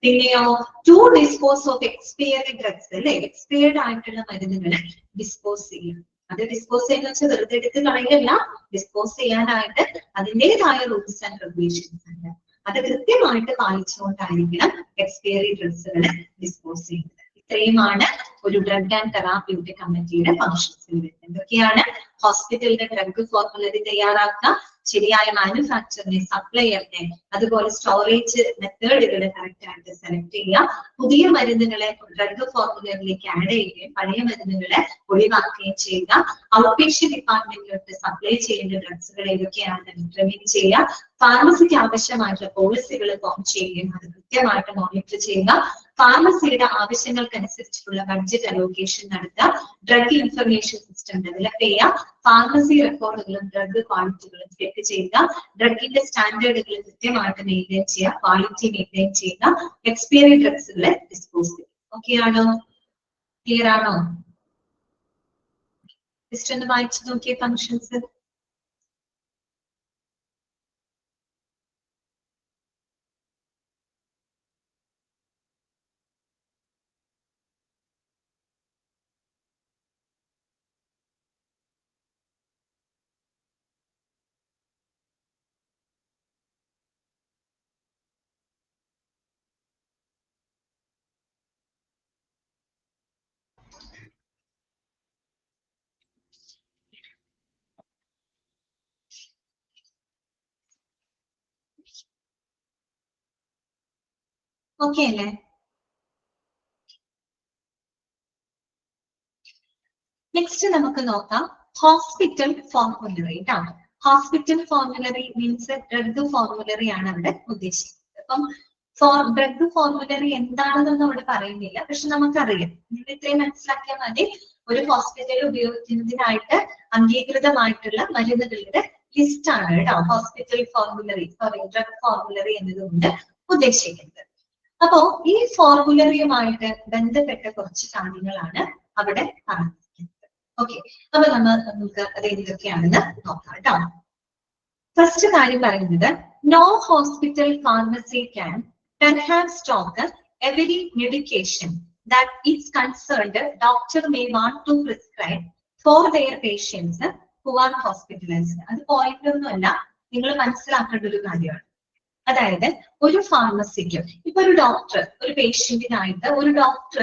പിന്നെയോ to dispose of expired drugs അല്ലെ, എക്സ്പയർഡ് ആയിട്ടുള്ള മരുന്നുകൾ ഡിസ്പോസ് ചെയ്യും. അത് ഡിസ്പോസ് ചെയ്യുന്ന വെച്ചാൽ വെറുതെ എടുത്ത് കളയല്ല, ഡിസ്പോസ് ചെയ്യാനായിട്ട് അതിൻ്റെതായ റൂൾസ് ആൻഡ് റെഗുലേഷൻസ് ഉണ്ട്. അത് കൃത്യമായിട്ട് പാലിച്ചുകൊണ്ടായിരിക്കണം എക്സ്പയറി ഡ്രഗ്സുകൾ ഡിസ്പോസ് ചെയ്യുന്നത്. ഇത്രയുമാണ് ഒരു ഡ്രഗ് ആൻഡ് തെറാപ്യൂട്ടിക് കമ്മിറ്റിയുടെ ഫംഗ്ഷൻസ്. എന്തൊക്കെയാണ്? ഹോസ്പിറ്റലിന്റെ ഡ്രഗ് ഫോർമുലറി തയ്യാറാക്കുക, ശരിയായ മാനുഫാക്ചറിനെ, സപ്ലയറിനെ, അതുപോലെ സ്റ്റോറേജ് മെത്തേഡുകൾ കറക്റ്റ് ആയിട്ട് സെലക്ട് ചെയ്യുക, പുതിയ മരുന്നുകളെ ഡ്രഗ് ഫോർമുലറിലേക്ക് ആഡ് ചെയ്യുകയും പഴയ മരുന്നുകളെ ഒഴിവാക്കുകയും ചെയ്യുക, ഔട്ട് പേഷ്യന്റ് ഡിപ്പാർട്ട്മെന്റിലോട്ട് സപ്ലൈ ചെയ്യേണ്ട ഡ്രഗ്സുകൾ ഏതൊക്കെയാണെന്ന് ഡിറ്റർമിൻ ചെയ്യുക, ഫാർമസിക്ക് ആവശ്യമായിട്ടുള്ള പോളിസികൾ ഫോം ചെയ്യുകയും അത് കൃത്യമായിട്ട് മോണിറ്റർ ചെയ്യുക, ഫാർമസിയുടെ ആവശ്യങ്ങൾക്കനുസരിച്ചുള്ള ബഡ്ജറ്റ് അലോക്കേഷൻ നടത്തുക, ഡ്രഗ് ഇൻഫർമേഷൻ സിസ്റ്റം ഡെവലപ്പ് ചെയ്യുക, ഫാർമസി റെക്കോർഡുകളും ഡ്രഗ് ക്വാളിറ്റികളും ചെക്ക് ചെയ്യുക, ഡ്രഗിന്റെ സ്റ്റാൻഡേർഡുകൾ കൃത്യമായിട്ട് മെയിൻറ്റെയിൻ ചെയ്യുക, ക്വാളിറ്റി മെയിൻറ്റെയിൻ ചെയ്യുക, എക്സ്പയറി ഡ്രഗ്സുകളെ ഡിസ്പോസ് ചെയ്യുക. ഓക്കെ ആണോ? ക്ലിയർ ആണോ? ജസ്റ്റ് ഒന്ന് വായിച്ചു നോക്കിയ ഫങ്ഷൻസ്. ഓക്കെ അല്ലേ? നെക്സ്റ്റ് നമുക്ക് നോക്കാം hospital formulary. Hospital formulary means drug formulary ആണ് അവിടെ ഉദ്ദേശിക്കുന്നത്. അപ്പം ഡ്രഗ് ഫോർമുലറി എന്താണെന്നൊന്നും അവിടെ പറയുന്നില്ല, പക്ഷെ നമുക്കറിയാം. നിങ്ങൾ ഇത്രയും മനസ്സിലാക്കിയാൽ മതി. ഒരു ഹോസ്പിറ്റലിൽ ഉപയോഗിക്കുന്നതിനായിട്ട് അംഗീകൃതമായിട്ടുള്ള മരുന്നുകളുടെ ലിസ്റ്റ് ആണ് കേട്ടോ ഹോസ്പിറ്റൽ ഫോർമുലറി, ഡ്രഗ് ഫോർമുലറി എന്നതുകൊണ്ട് ഉദ്ദേശിക്കുന്നത്. അപ്പോ ഈ ഫോർമുലറിയുമായിട്ട് ബന്ധപ്പെട്ട കുറച്ച് കാര്യങ്ങളാണ് അവിടെ പറഞ്ഞിരിക്കുന്നത്. ഓക്കെ, അപ്പൊ നമുക്ക് അത് എന്തൊക്കെയാണെന്ന് നോക്കാം കേട്ടോ. ഫസ്റ്റ് കാര്യം പറയുന്നത് no hospital pharmacy can have stock every medication that is concerned doctor may want to prescribe for their patients who are hospitalized. അത് പോയിന്റ് ഒന്നുമല്ല, നിങ്ങൾ മനസ്സിലാക്കേണ്ട ഒരു കാര്യമാണ്. അതായത് ഒരു ഫാർമസിക്ക് ഇപ്പൊ ഒരു ഡോക്ടർ ഒരു പേഷ്യന്റിനായിട്ട് ഒരു ഡോക്ടർ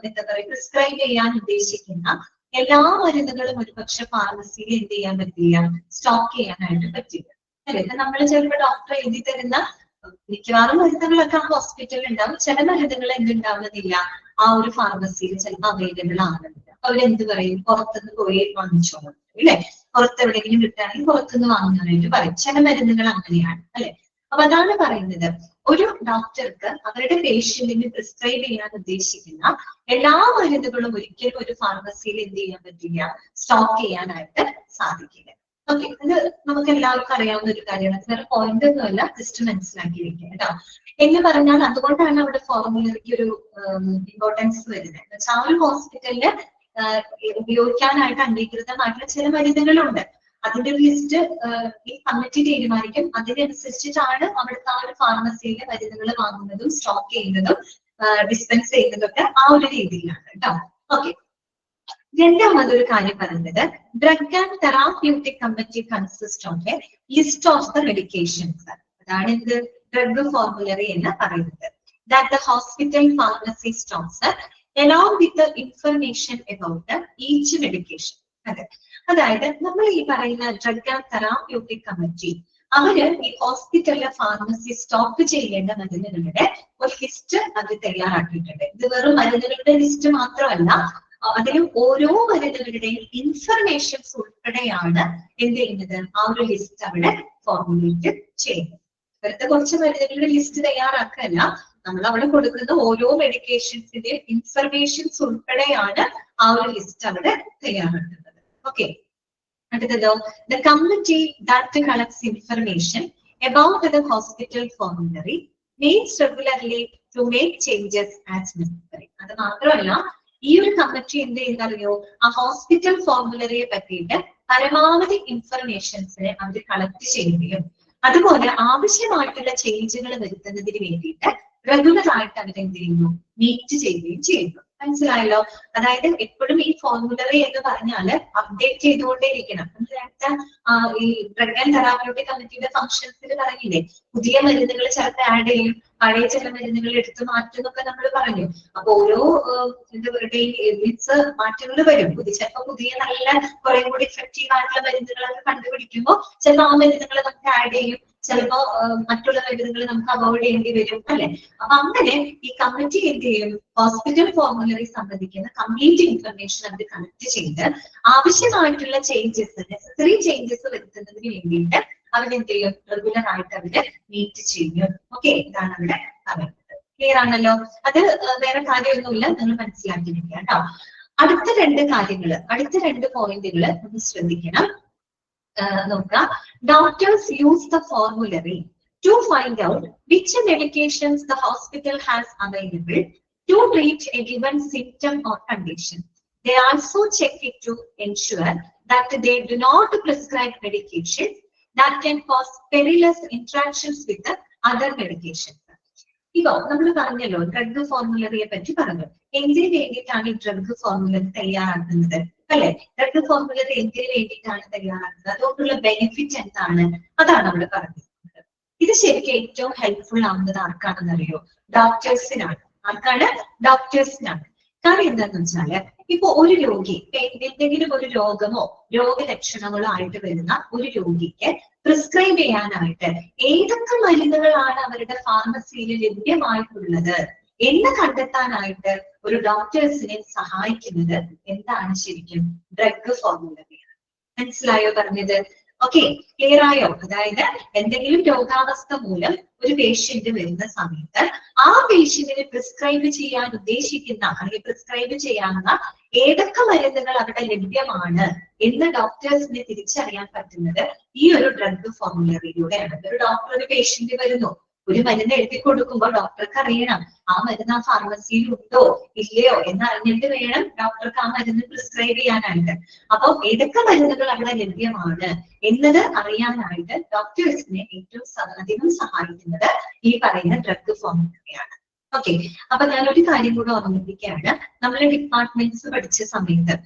എന്താ പറയുക പ്രിസ്ക്രൈബ് ചെയ്യാൻ ഉദ്ദേശിക്കുന്ന എല്ലാ മരുന്നുകളും ഒരുപക്ഷെ ഫാർമസിയിൽ എന്ത് ചെയ്യാൻ പറ്റില്ല, സ്റ്റോക്ക് ചെയ്യാനായിട്ട് പറ്റില്ല അല്ലെ. നമ്മൾ ചിലപ്പോൾ ഡോക്ടർ എഴുതി തരുന്ന മിക്കവാറും മരുന്നുകളൊക്കെ ആ ഹോസ്പിറ്റലിൽ ഉണ്ടാവും. ചില മരുന്നുകൾ എന്തുണ്ടാവുന്നില്ല ആ ഒരു ഫാർമസിയിൽ ചിലപ്പോൾ അവൈലബിൾ ആകുന്നില്ല. അവരെന്ത് പറയും, പുറത്തുനിന്ന് പോയി വാങ്ങിച്ചോളും അല്ലെ. പുറത്ത് എവിടെയെങ്കിലും കിട്ടുകയാണെങ്കിൽ പുറത്തുനിന്ന് വാങ്ങാനായിട്ട് പറയും. ചില മരുന്നുകൾ അങ്ങനെയാണ് അല്ലെ. അപ്പൊ അതാണ് പറയുന്നത്, ഒരു ഡോക്ടർക്ക് അവരുടെ പേഷ്യന്റിന് പ്രിസ്ക്രൈബ് ചെയ്യാൻ ഉദ്ദേശിക്കുന്ന എല്ലാ മരുന്നുകളും ഒരിക്കലും ഒരു ഫാർമസിയിൽ എന്ത് ചെയ്യാൻ പറ്റില്ല, സ്റ്റോക്ക് ചെയ്യാനായിട്ട് സാധിക്കില്ല. ഓക്കെ, ഇത് നമുക്ക് എല്ലാവർക്കും അറിയാവുന്ന ഒരു കാര്യമാണ്. വേറെ പോയിന്റ് ഒന്നുമല്ല, ജസ്റ്റ് മനസ്സിലാക്കി വെക്കുക കേട്ടോ. എന്ന് പറഞ്ഞാൽ അതുകൊണ്ടാണ് അവിടെ ഫോർമുലറിക്ക് ഒരു ഇമ്പോർട്ടൻസ് വരുന്നത്. ആ ഒരു ഹോസ്പിറ്റലില് ഉപയോഗിക്കാനായിട്ട് അംഗീകൃതമായിട്ടുള്ള ചില മരുന്നുകളുണ്ട്. അതിന്റെ ഒരു ലിസ്റ്റ് ഈ കമ്മിറ്റി തീരുമാനിക്കും. അതിനനുസരിച്ചിട്ടാണ് അവിടുത്തെ ആ ഒരു ഫാർമസിയിലെ മരുന്നുകൾ വാങ്ങുന്നതും സ്റ്റോക്ക് ചെയ്യുന്നതും ഡിസ്പെൻസ് ചെയ്യുന്നതും ഒക്കെ ആ ഒരു രീതിയിലാണ് കേട്ടോ. ഓക്കെ, രണ്ടാമതൊരു കാര്യം പറയുന്നത് drug and therapeutic committee consist of a list of the medications. അതാണ് എന്ത് ഡ്രഗ് ഫോർമുലറി എന്ന് പറയുന്നത്. That the hospital pharmacy stocks along with the information about each medication. അതെ, അതായത് നമ്മൾ ഈ പറയുന്ന ഡ്രഗ് ആൻഡ് തെറാപ്യൂട്ടിക് കമ്മിറ്റി അവര് ഈ ഹോസ്പിറ്റലിലെ ഫാർമസി സ്റ്റോക്ക് ചെയ്യേണ്ട മരുന്നുകളുടെ ഒരു ലിസ്റ്റ് അത് തയ്യാറാക്കിയിട്ടുണ്ട്. ഇത് വെറും മരുന്നുകളുടെ ലിസ്റ്റ് മാത്രമല്ല, അതിലും ഓരോ മരുന്നുകളുടെയും ഇൻഫർമേഷൻസ് ഉൾപ്പെടെയാണ് എന്ത് ചെയ്യുന്നത്, ആ ഒരു ലിസ്റ്റ് അവിടെ ഫോർമുലേറ്റ് ചെയ്യുന്നത്. വെറുതെ കുറച്ച് മരുന്നുകളുടെ ലിസ്റ്റ് തയ്യാറാക്കല്ല, നമ്മൾ അവിടെ കൊടുക്കുന്ന ഓരോ മെഡിക്കേഷൻസിന്റെയും ഇൻഫർമേഷൻസ് ഉൾപ്പെടെയാണ് ആ ഒരു ലിസ്റ്റ് അവിടെ തയ്യാറാക്കുന്നത്. ഓക്കെ, അടുത്തതോ the committee that collects information about the hospital formulary meets regularly to make changes as necessary. അത് മാത്രമല്ല, ഈ ഒരു കമ്മിറ്റി എന്ത് ചെയ്യുന്നറിയോ, ആ ഹോസ്പിറ്റൽ ഫോർമുലറിയെ പറ്റിയിട്ട് പരമാവധി ഇൻഫർമേഷൻസിനെ അവർ കളക്ട് ചെയ്യുകയും അതുപോലെ ആവശ്യമായിട്ടുള്ള ചേഞ്ചുകൾ വരുത്തുന്നതിന് വേണ്ടിയിട്ട് റെഗുലർ ആയിട്ട് അവരെന്ത് ചെയ്യുന്നു, മീറ്റ് ചെയ്യുകയും ചെയ്യുന്നു. മനസ്സിലായല്ലോ? അതായത് എപ്പോഴും ഈ ഫോർമുലറി എന്ന് പറഞ്ഞാല് അപ്ഡേറ്റ് ചെയ്തുകൊണ്ടേയിരിക്കണം. നേരത്തെ ഈ ഡ്രഗ് ആൻഡ് തെറാപ്യൂട്ടിക് കമ്മിറ്റിയുടെ ഫംഗ്ഷൻസിൽ പറഞ്ഞില്ലേ, പുതിയ മരുന്നുകൾ ചിലപ്പോൾ ആഡ് ചെയ്യും, പഴയ ചില മരുന്നുകൾ എടുത്തു മാറ്റും എന്നൊക്കെ നമ്മൾ പറഞ്ഞു. അപ്പൊ ഓരോ മാറ്റങ്ങൾ വരും. ചിലപ്പോൾ പുതിയ നല്ല കുറെ കൂടി ഇഫക്റ്റീവ് ആയിട്ടുള്ള മരുന്നുകളൊക്കെ കണ്ടുപിടിക്കുമ്പോൾ ചിലപ്പോൾ ആ മരുന്നുകൾ നമുക്ക് ആഡ് ചെയ്യും, ചിലപ്പോ മറ്റുള്ള മരുന്നുകൾ നമുക്ക് അവോയ്ഡ് ചെയ്യേണ്ടി വരും അല്ലെ. അപ്പൊ അങ്ങനെ ഈ കമ്മിറ്റി എന്ത് ചെയ്യും, ഹോസ്പിറ്റൽ ഫോർമുലറി സംബന്ധിക്കുന്ന കംപ്ലീറ്റ് ഇൻഫർമേഷൻ അവർ കളക്ട് ചെയ്ത് ആവശ്യമായിട്ടുള്ള ചേഞ്ചസ്, നെസസറി ചേഞ്ചസ് വരുത്തുന്നതിന് വേണ്ടിയിട്ട് അവരെന്ത് ചെയ്യും, റെഗുലർ ആയിട്ട് അവര് മീറ്റ് ചെയ്യും. ഓക്കെ, ഇതാണ് അവിടെ പറയുന്നത്. ക്ലിയർ ആണല്ലോ? അത് വേറെ കാര്യമൊന്നുമില്ല, നിങ്ങൾ മനസ്സിലാക്കിയിരിക്കുക കേട്ടോ. അടുത്ത രണ്ട് കാര്യങ്ങള്, അടുത്ത രണ്ട് പോയിന്റുകൾ ഒന്ന് ശ്രദ്ധിക്കണം. നോക്കാം. Doctors use the formulary to find out which medications the hospital has available to treat a given symptom or condition. They also check it to ensure that they do not prescribe medications that can cause perilous interactions with the other medications. ഇപ്പോ നമ്മൾ പറഞ്ഞല്ലോ drug ഫോർമുലറിയെ പറ്റി പറഞ്ഞു. എന്തിനു വേണ്ടിയിട്ടാണ് ഈ drug formulary തയ്യാറാക്കുന്നത് അല്ലെ? ഡ്രഗ് ഫോർമുലറി എന്തിനു വേണ്ടിയിട്ടാണ് തയ്യാറാക്കുന്നത്, അതുകൊണ്ടുള്ള ബെനിഫിറ്റ് എന്താണ്, അതാണ് നമ്മൾ പറഞ്ഞിരുന്നത്. ഇത് ശരിക്കും ഏറ്റവും ഹെൽപ്ഫുൾ ആവുന്നത് ആർക്കാണെന്നറിയോ? ഡോക്ടേഴ്സിനാണ്. ആർക്കാണ്? ഡോക്ടേഴ്സിനാണ്. കാരണം എന്താന്ന് വെച്ചാല് ഇപ്പൊ ഒരു രോഗി എന്തെങ്കിലും ഒരു രോഗമോ രോഗലക്ഷണങ്ങളോ ആയിട്ട് വരുന്ന ഒരു രോഗിക്ക് പ്രിസ്ക്രൈബ് ചെയ്യാനായിട്ട് ഏതൊക്കെ മരുന്നുകളാണ് അവരുടെ ഫാർമസിയിൽ ലഭ്യമായിട്ടുള്ളത് എന്ന് കണ്ടെത്താനായിട്ട് ഒരു ഡോക്ടേഴ്സിനെ സഹായിക്കുന്നത് എന്താണ് ശരിക്കും? ഡ്രഗ് ഫോർമുലറിയാണ്. മനസ്സിലായോ പറഞ്ഞത്? ഓക്കെ, ക്ലിയർ ആയോ? അതായത് എന്തെങ്കിലും രോഗാവസ്ഥ മൂലം ഒരു പേഷ്യന്റ് വരുന്ന സമയത്ത് ആ പേഷ്യന്റിന് പ്രിസ്ക്രൈബ് ചെയ്യാൻ ഉദ്ദേശിക്കുന്ന അല്ലെങ്കിൽ പ്രിസ്ക്രൈബ് ചെയ്യാവുന്ന ഏതൊക്കെ മരുന്നുകൾ അവിടെ ലഭ്യമാണ് എന്ന് ഡോക്ടേഴ്സിനെ തിരിച്ചറിയാൻ പറ്റുന്നത് ഈ ഒരു ഡ്രഗ് ഫോർമുലറിയിലൂടെയാണ്. ഒരു ഡോക്ടർ ഒരു പേഷ്യന്റ് വരുന്നു, ഒരു മരുന്ന് എഴുതി കൊടുക്കുമ്പോൾ ഡോക്ടർക്ക് അറിയണം ആ മരുന്ന് ആ ഫാർമസിയിൽ ഉണ്ടോ ഇല്ലയോ എന്ന് അറിഞ്ഞിട്ട് വേണം ഡോക്ടർക്ക് ആ മരുന്ന് പ്രിസ്ക്രൈബ് ചെയ്യാനായിട്ട്. അപ്പൊ ഏതൊക്കെ മരുന്നുകൾ അവിടെ ലഭ്യമാണ് എന്നത് അറിയാനായിട്ട് ഡോക്ടേഴ്സിനെ ഏറ്റവും അധികം സഹായിക്കുന്നത് ഈ പറയുന്ന ഡ്രഗ് ഫോർമുലറിയാണ്. ഓക്കെ, അപ്പൊ ഞാനൊരു കാര്യം കൂടെ ഓർമ്മിപ്പിക്കുകയാണ്. നമ്മൾ ഡിപ്പാർട്ട്മെന്റ്സ് പഠിച്ച സമയത്ത്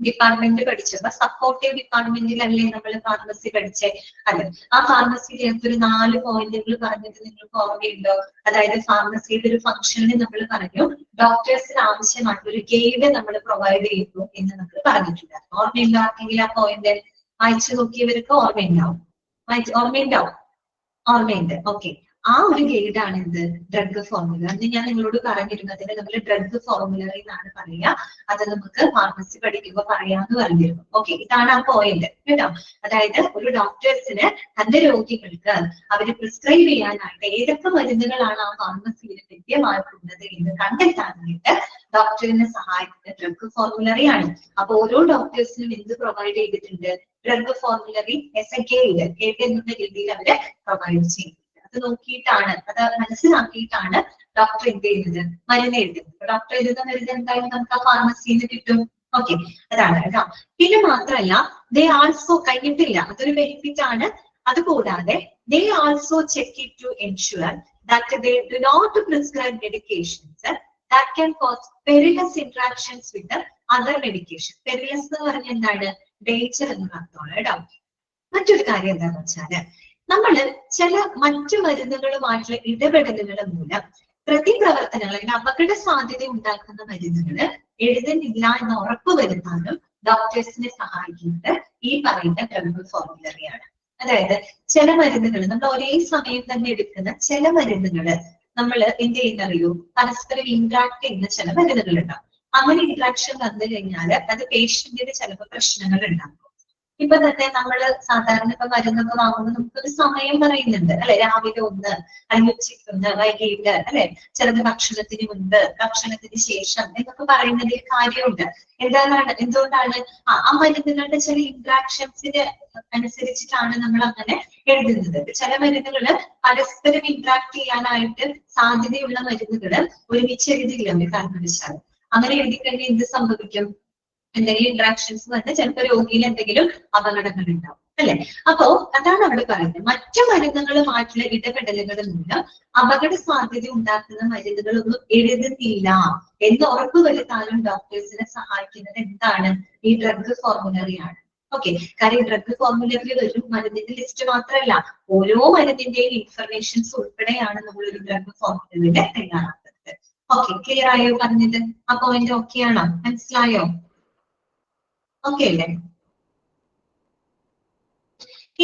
ഡിപ്പാർട്ട്മെന്റ് പഠിച്ചപ്പോ സപ്പോർട്ടീവ് ഡിപ്പാർട്ട്മെന്റിലല്ലേ നമ്മൾ ഫാർമസി പഠിച്ചേ? അതെ, ആ ഫാർമസിയിലേക്ക് ഒരു 4 പോയിന്റുകൾ പറഞ്ഞിട്ട് നിങ്ങൾക്ക് ഓർമ്മയുണ്ടോ? അതായത് ഫാർമസിയുടെ ഒരു ഫംഗ്ഷനിൽ നമ്മൾ പറഞ്ഞു ഡോക്ടേഴ്സിന് ആവശ്യമായിട്ട് ഒരു ഗൈഡ് നമ്മൾ പ്രൊവൈഡ് ചെയ്യുന്നു എന്ന് നമ്മൾ പറഞ്ഞിട്ടുണ്ട്. ഓർമ്മയുണ്ടോ ആർക്കെങ്കിൽ ആ പോയിന്റ്? വായിച്ചു നോക്കിയവർക്ക് ഓർമ്മയുണ്ടാവും. ഓർമ്മയുണ്ടാവും? ഓർമ്മയുണ്ട്. ഓക്കെ, ആ ഒരു ഗൈഡാണ് എന്ത്? Drug formula. അന്ന് ഞാൻ നിങ്ങളോട് പറഞ്ഞിരുന്നതിന് നമ്മൾ ഡ്രഗ് ഫോർമുലറി എന്നാണ് പറയുക. അത് നമുക്ക് ഫാർമസി പഠിക്കുമ്പോൾ പറയാന്ന് പറഞ്ഞിരുന്നു. ഓക്കെ, ഇതാണ് ആ പോയിന്റ് കേട്ടോ. അതായത് ഒരു ഡോക്ടേഴ്സിന് തന്റെ രോഗികൾക്ക് അവര് പ്രിസ്ക്രൈബ് ചെയ്യാനായിട്ട് ഏതൊക്കെ മരുന്നുകളാണ് ആ ഫാർമസിയിൽ ലഭ്യമായിട്ടുള്ളത് എന്ന് കണ്ടെത്താനായിട്ട് ഡോക്ടറിനെ സഹായിക്കുന്ന ഡ്രഗ് ഫോർമുലറി ആണ്. അപ്പൊ ഓരോ ഡോക്ടേഴ്സിനും എന്ത് പ്രൊവൈഡ് ചെയ്തിട്ടുണ്ട്? Drug formulary S A guide എന്നുള്ള രീതിയിൽ അവര് പ്രൊവൈഡ് ചെയ്യും. അത് നോക്കിയിട്ടാണ്, അത് മനസ്സിലാക്കിയിട്ടാണ് ഡോക്ടർ എന്ത് ചെയ്യുന്നത്? മരുന്ന് എഴുതുന്നത്. ഡോക്ടർ എഴുതുന്ന മരുന്ന് എന്തായാലും നമുക്ക് ആ ഫാർമസിയിൽ നിന്ന് കിട്ടും. ഓക്കെ, അതാണ് കേട്ടോ. പിന്നെ മാത്രമല്ല, ദേ ആൾസോ കഴിഞ്ഞിട്ടില്ല, അതൊരു ബെനിഫിറ്റ് ആണ്. അതുകൂടാതെ they also check it to ensure that they do not prescribe medications that can cause perilous interactions with the other medication. Perilous എന്ന് പറഞ്ഞാൽ എന്താണ്? ഡേഞ്ചർ എന്ന് അർത്ഥമാണ് കേട്ടോ. മറ്റൊരു കാര്യം എന്താണെന്ന് വെച്ചാല് നമ്മള് ചില മറ്റു മരുന്നുകളുമായിട്ടുള്ള ഇടപെടലുകൾ മൂലം പ്രതിപ്രവർത്തനങ്ങൾ അല്ലെങ്കിൽ അപകട സാധ്യത ഉണ്ടാക്കുന്ന മരുന്നുകൾ എഴുതുന്നില്ല എന്ന് ഉറപ്പുവരുത്താനും ഡോക്ടേഴ്സിനെ സഹായിക്കുന്നത് ഈ പറയുന്ന ഡ്രഗ് ഫോർമുലറിയാണ്. അതായത് ചില മരുന്നുകൾ നമ്മൾ ഒരേ സമയം തന്നെ എടുക്കുന്ന ചില മരുന്നുകള് നമ്മൾ എന്ത് ചെയ്യുന്നറിയോ? പരസ്പരം ഇന്ററാക്ട് ചെയ്യുന്ന ചില മരുന്നുകൾ ഉണ്ടാവും. അങ്ങനെ ഇന്ററാക്ഷൻ വന്നു കഴിഞ്ഞാൽ അത് പേഷ്യന്റിന് ചിലപ്പോൾ പ്രശ്നങ്ങൾ ഉണ്ടാക്കും. ഇപ്പൊ തന്നെ നമ്മള് സാധാരണ ഇപ്പൊ മരുന്നൊക്കെ വാങ്ങുമ്പോൾ നമുക്കൊരു സമയം പറയുന്നുണ്ട് അല്ലെ? രാവിലെ 1, അല്ലെങ്കിൽ ഉച്ചയ്ക്ക് 1, വൈകിട്ട് അല്ലെ? ചിലത് ഭക്ഷണത്തിന് മുൻപ്, ഭക്ഷണത്തിന് ശേഷം എന്നൊക്കെ പറയുന്നതിൽ കാര്യമുണ്ട്. എന്തുകൊണ്ടാണ്? ആ മരുന്നുകളുടെ ചില ഇന്ററാക്ഷൻസിന് അനുസരിച്ചിട്ടാണ് നമ്മൾ അങ്ങനെ എഴുതുന്നത്. ചില മരുന്നുകള് പരസ്പരം ഇന്ററാക്ട് ചെയ്യാനായിട്ട് സാധ്യതയുള്ള മരുന്നുകള് ഒരുമിച്ച് എഴുതില്ല ഒരു കാരണവശാലും. അങ്ങനെ എഴുതി കഴിഞ്ഞാൽ എന്ത് സംഭവിക്കും? എന്തെങ്കിലും ഇന്ററാക്ഷൻസ് വന്ന് ചിലപ്പോൾ രോഗിയിൽ എന്തെങ്കിലും അപകടങ്ങൾ ഉണ്ടാവും അല്ലെ? അപ്പോ അതാണ് അവിടെ പറയുന്നത്. മറ്റു മരുന്നുകളുമായിട്ടുള്ള ഇടപെടലുകൾ മൂലം അപകട സാധ്യത ഉണ്ടാക്കുന്ന മരുന്നുകളൊന്നും എഴുതുന്നില്ല എന്ന് ഉറപ്പുവരുത്താനും ഡോക്ടേഴ്സിനെ സഹായിക്കുന്നത് എന്താണ്? ഈ ഡ്രഗ് ഫോർമുലറിയാണ്. ഓക്കെ, കാര്യം ഡ്രഗ് ഫോർമുലറിൽ വരും മരുന്നിന്റെ ലിസ്റ്റ് മാത്രമല്ല, ഓരോ മരുന്നിന്റെയും ഇൻഫർമേഷൻസ് ഉൾപ്പെടെയാണ് നമ്മൾ ഒരു ഡ്രഗ് ഫോർമുലറിൽ തയ്യാറാക്കുന്നത്. ഓക്കെ, ക്ലിയർ ആയോ പറഞ്ഞത്? ആ പോയിന്റ് ഓക്കെ ആണോ? മനസ്സിലായോ? ഓക്കെ അല്ലേ?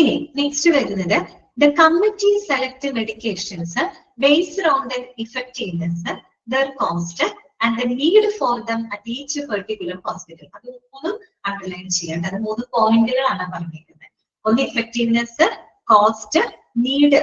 ഇനി നെക്സ്റ്റ് വരുന്നത് the committee select medications based on the effectiveness, there cost and the need for them at each particular hospital. അത് 3 അണ്ടർലൈൻ ചെയ്യേണ്ട. അത് 3 പോയിന്റുകളാണ് പറഞ്ഞിരിക്കുന്നത്. ഒന്ന് ഇഫക്റ്റീവ്നെസ്, കോസ്റ്റ്, നീഡ്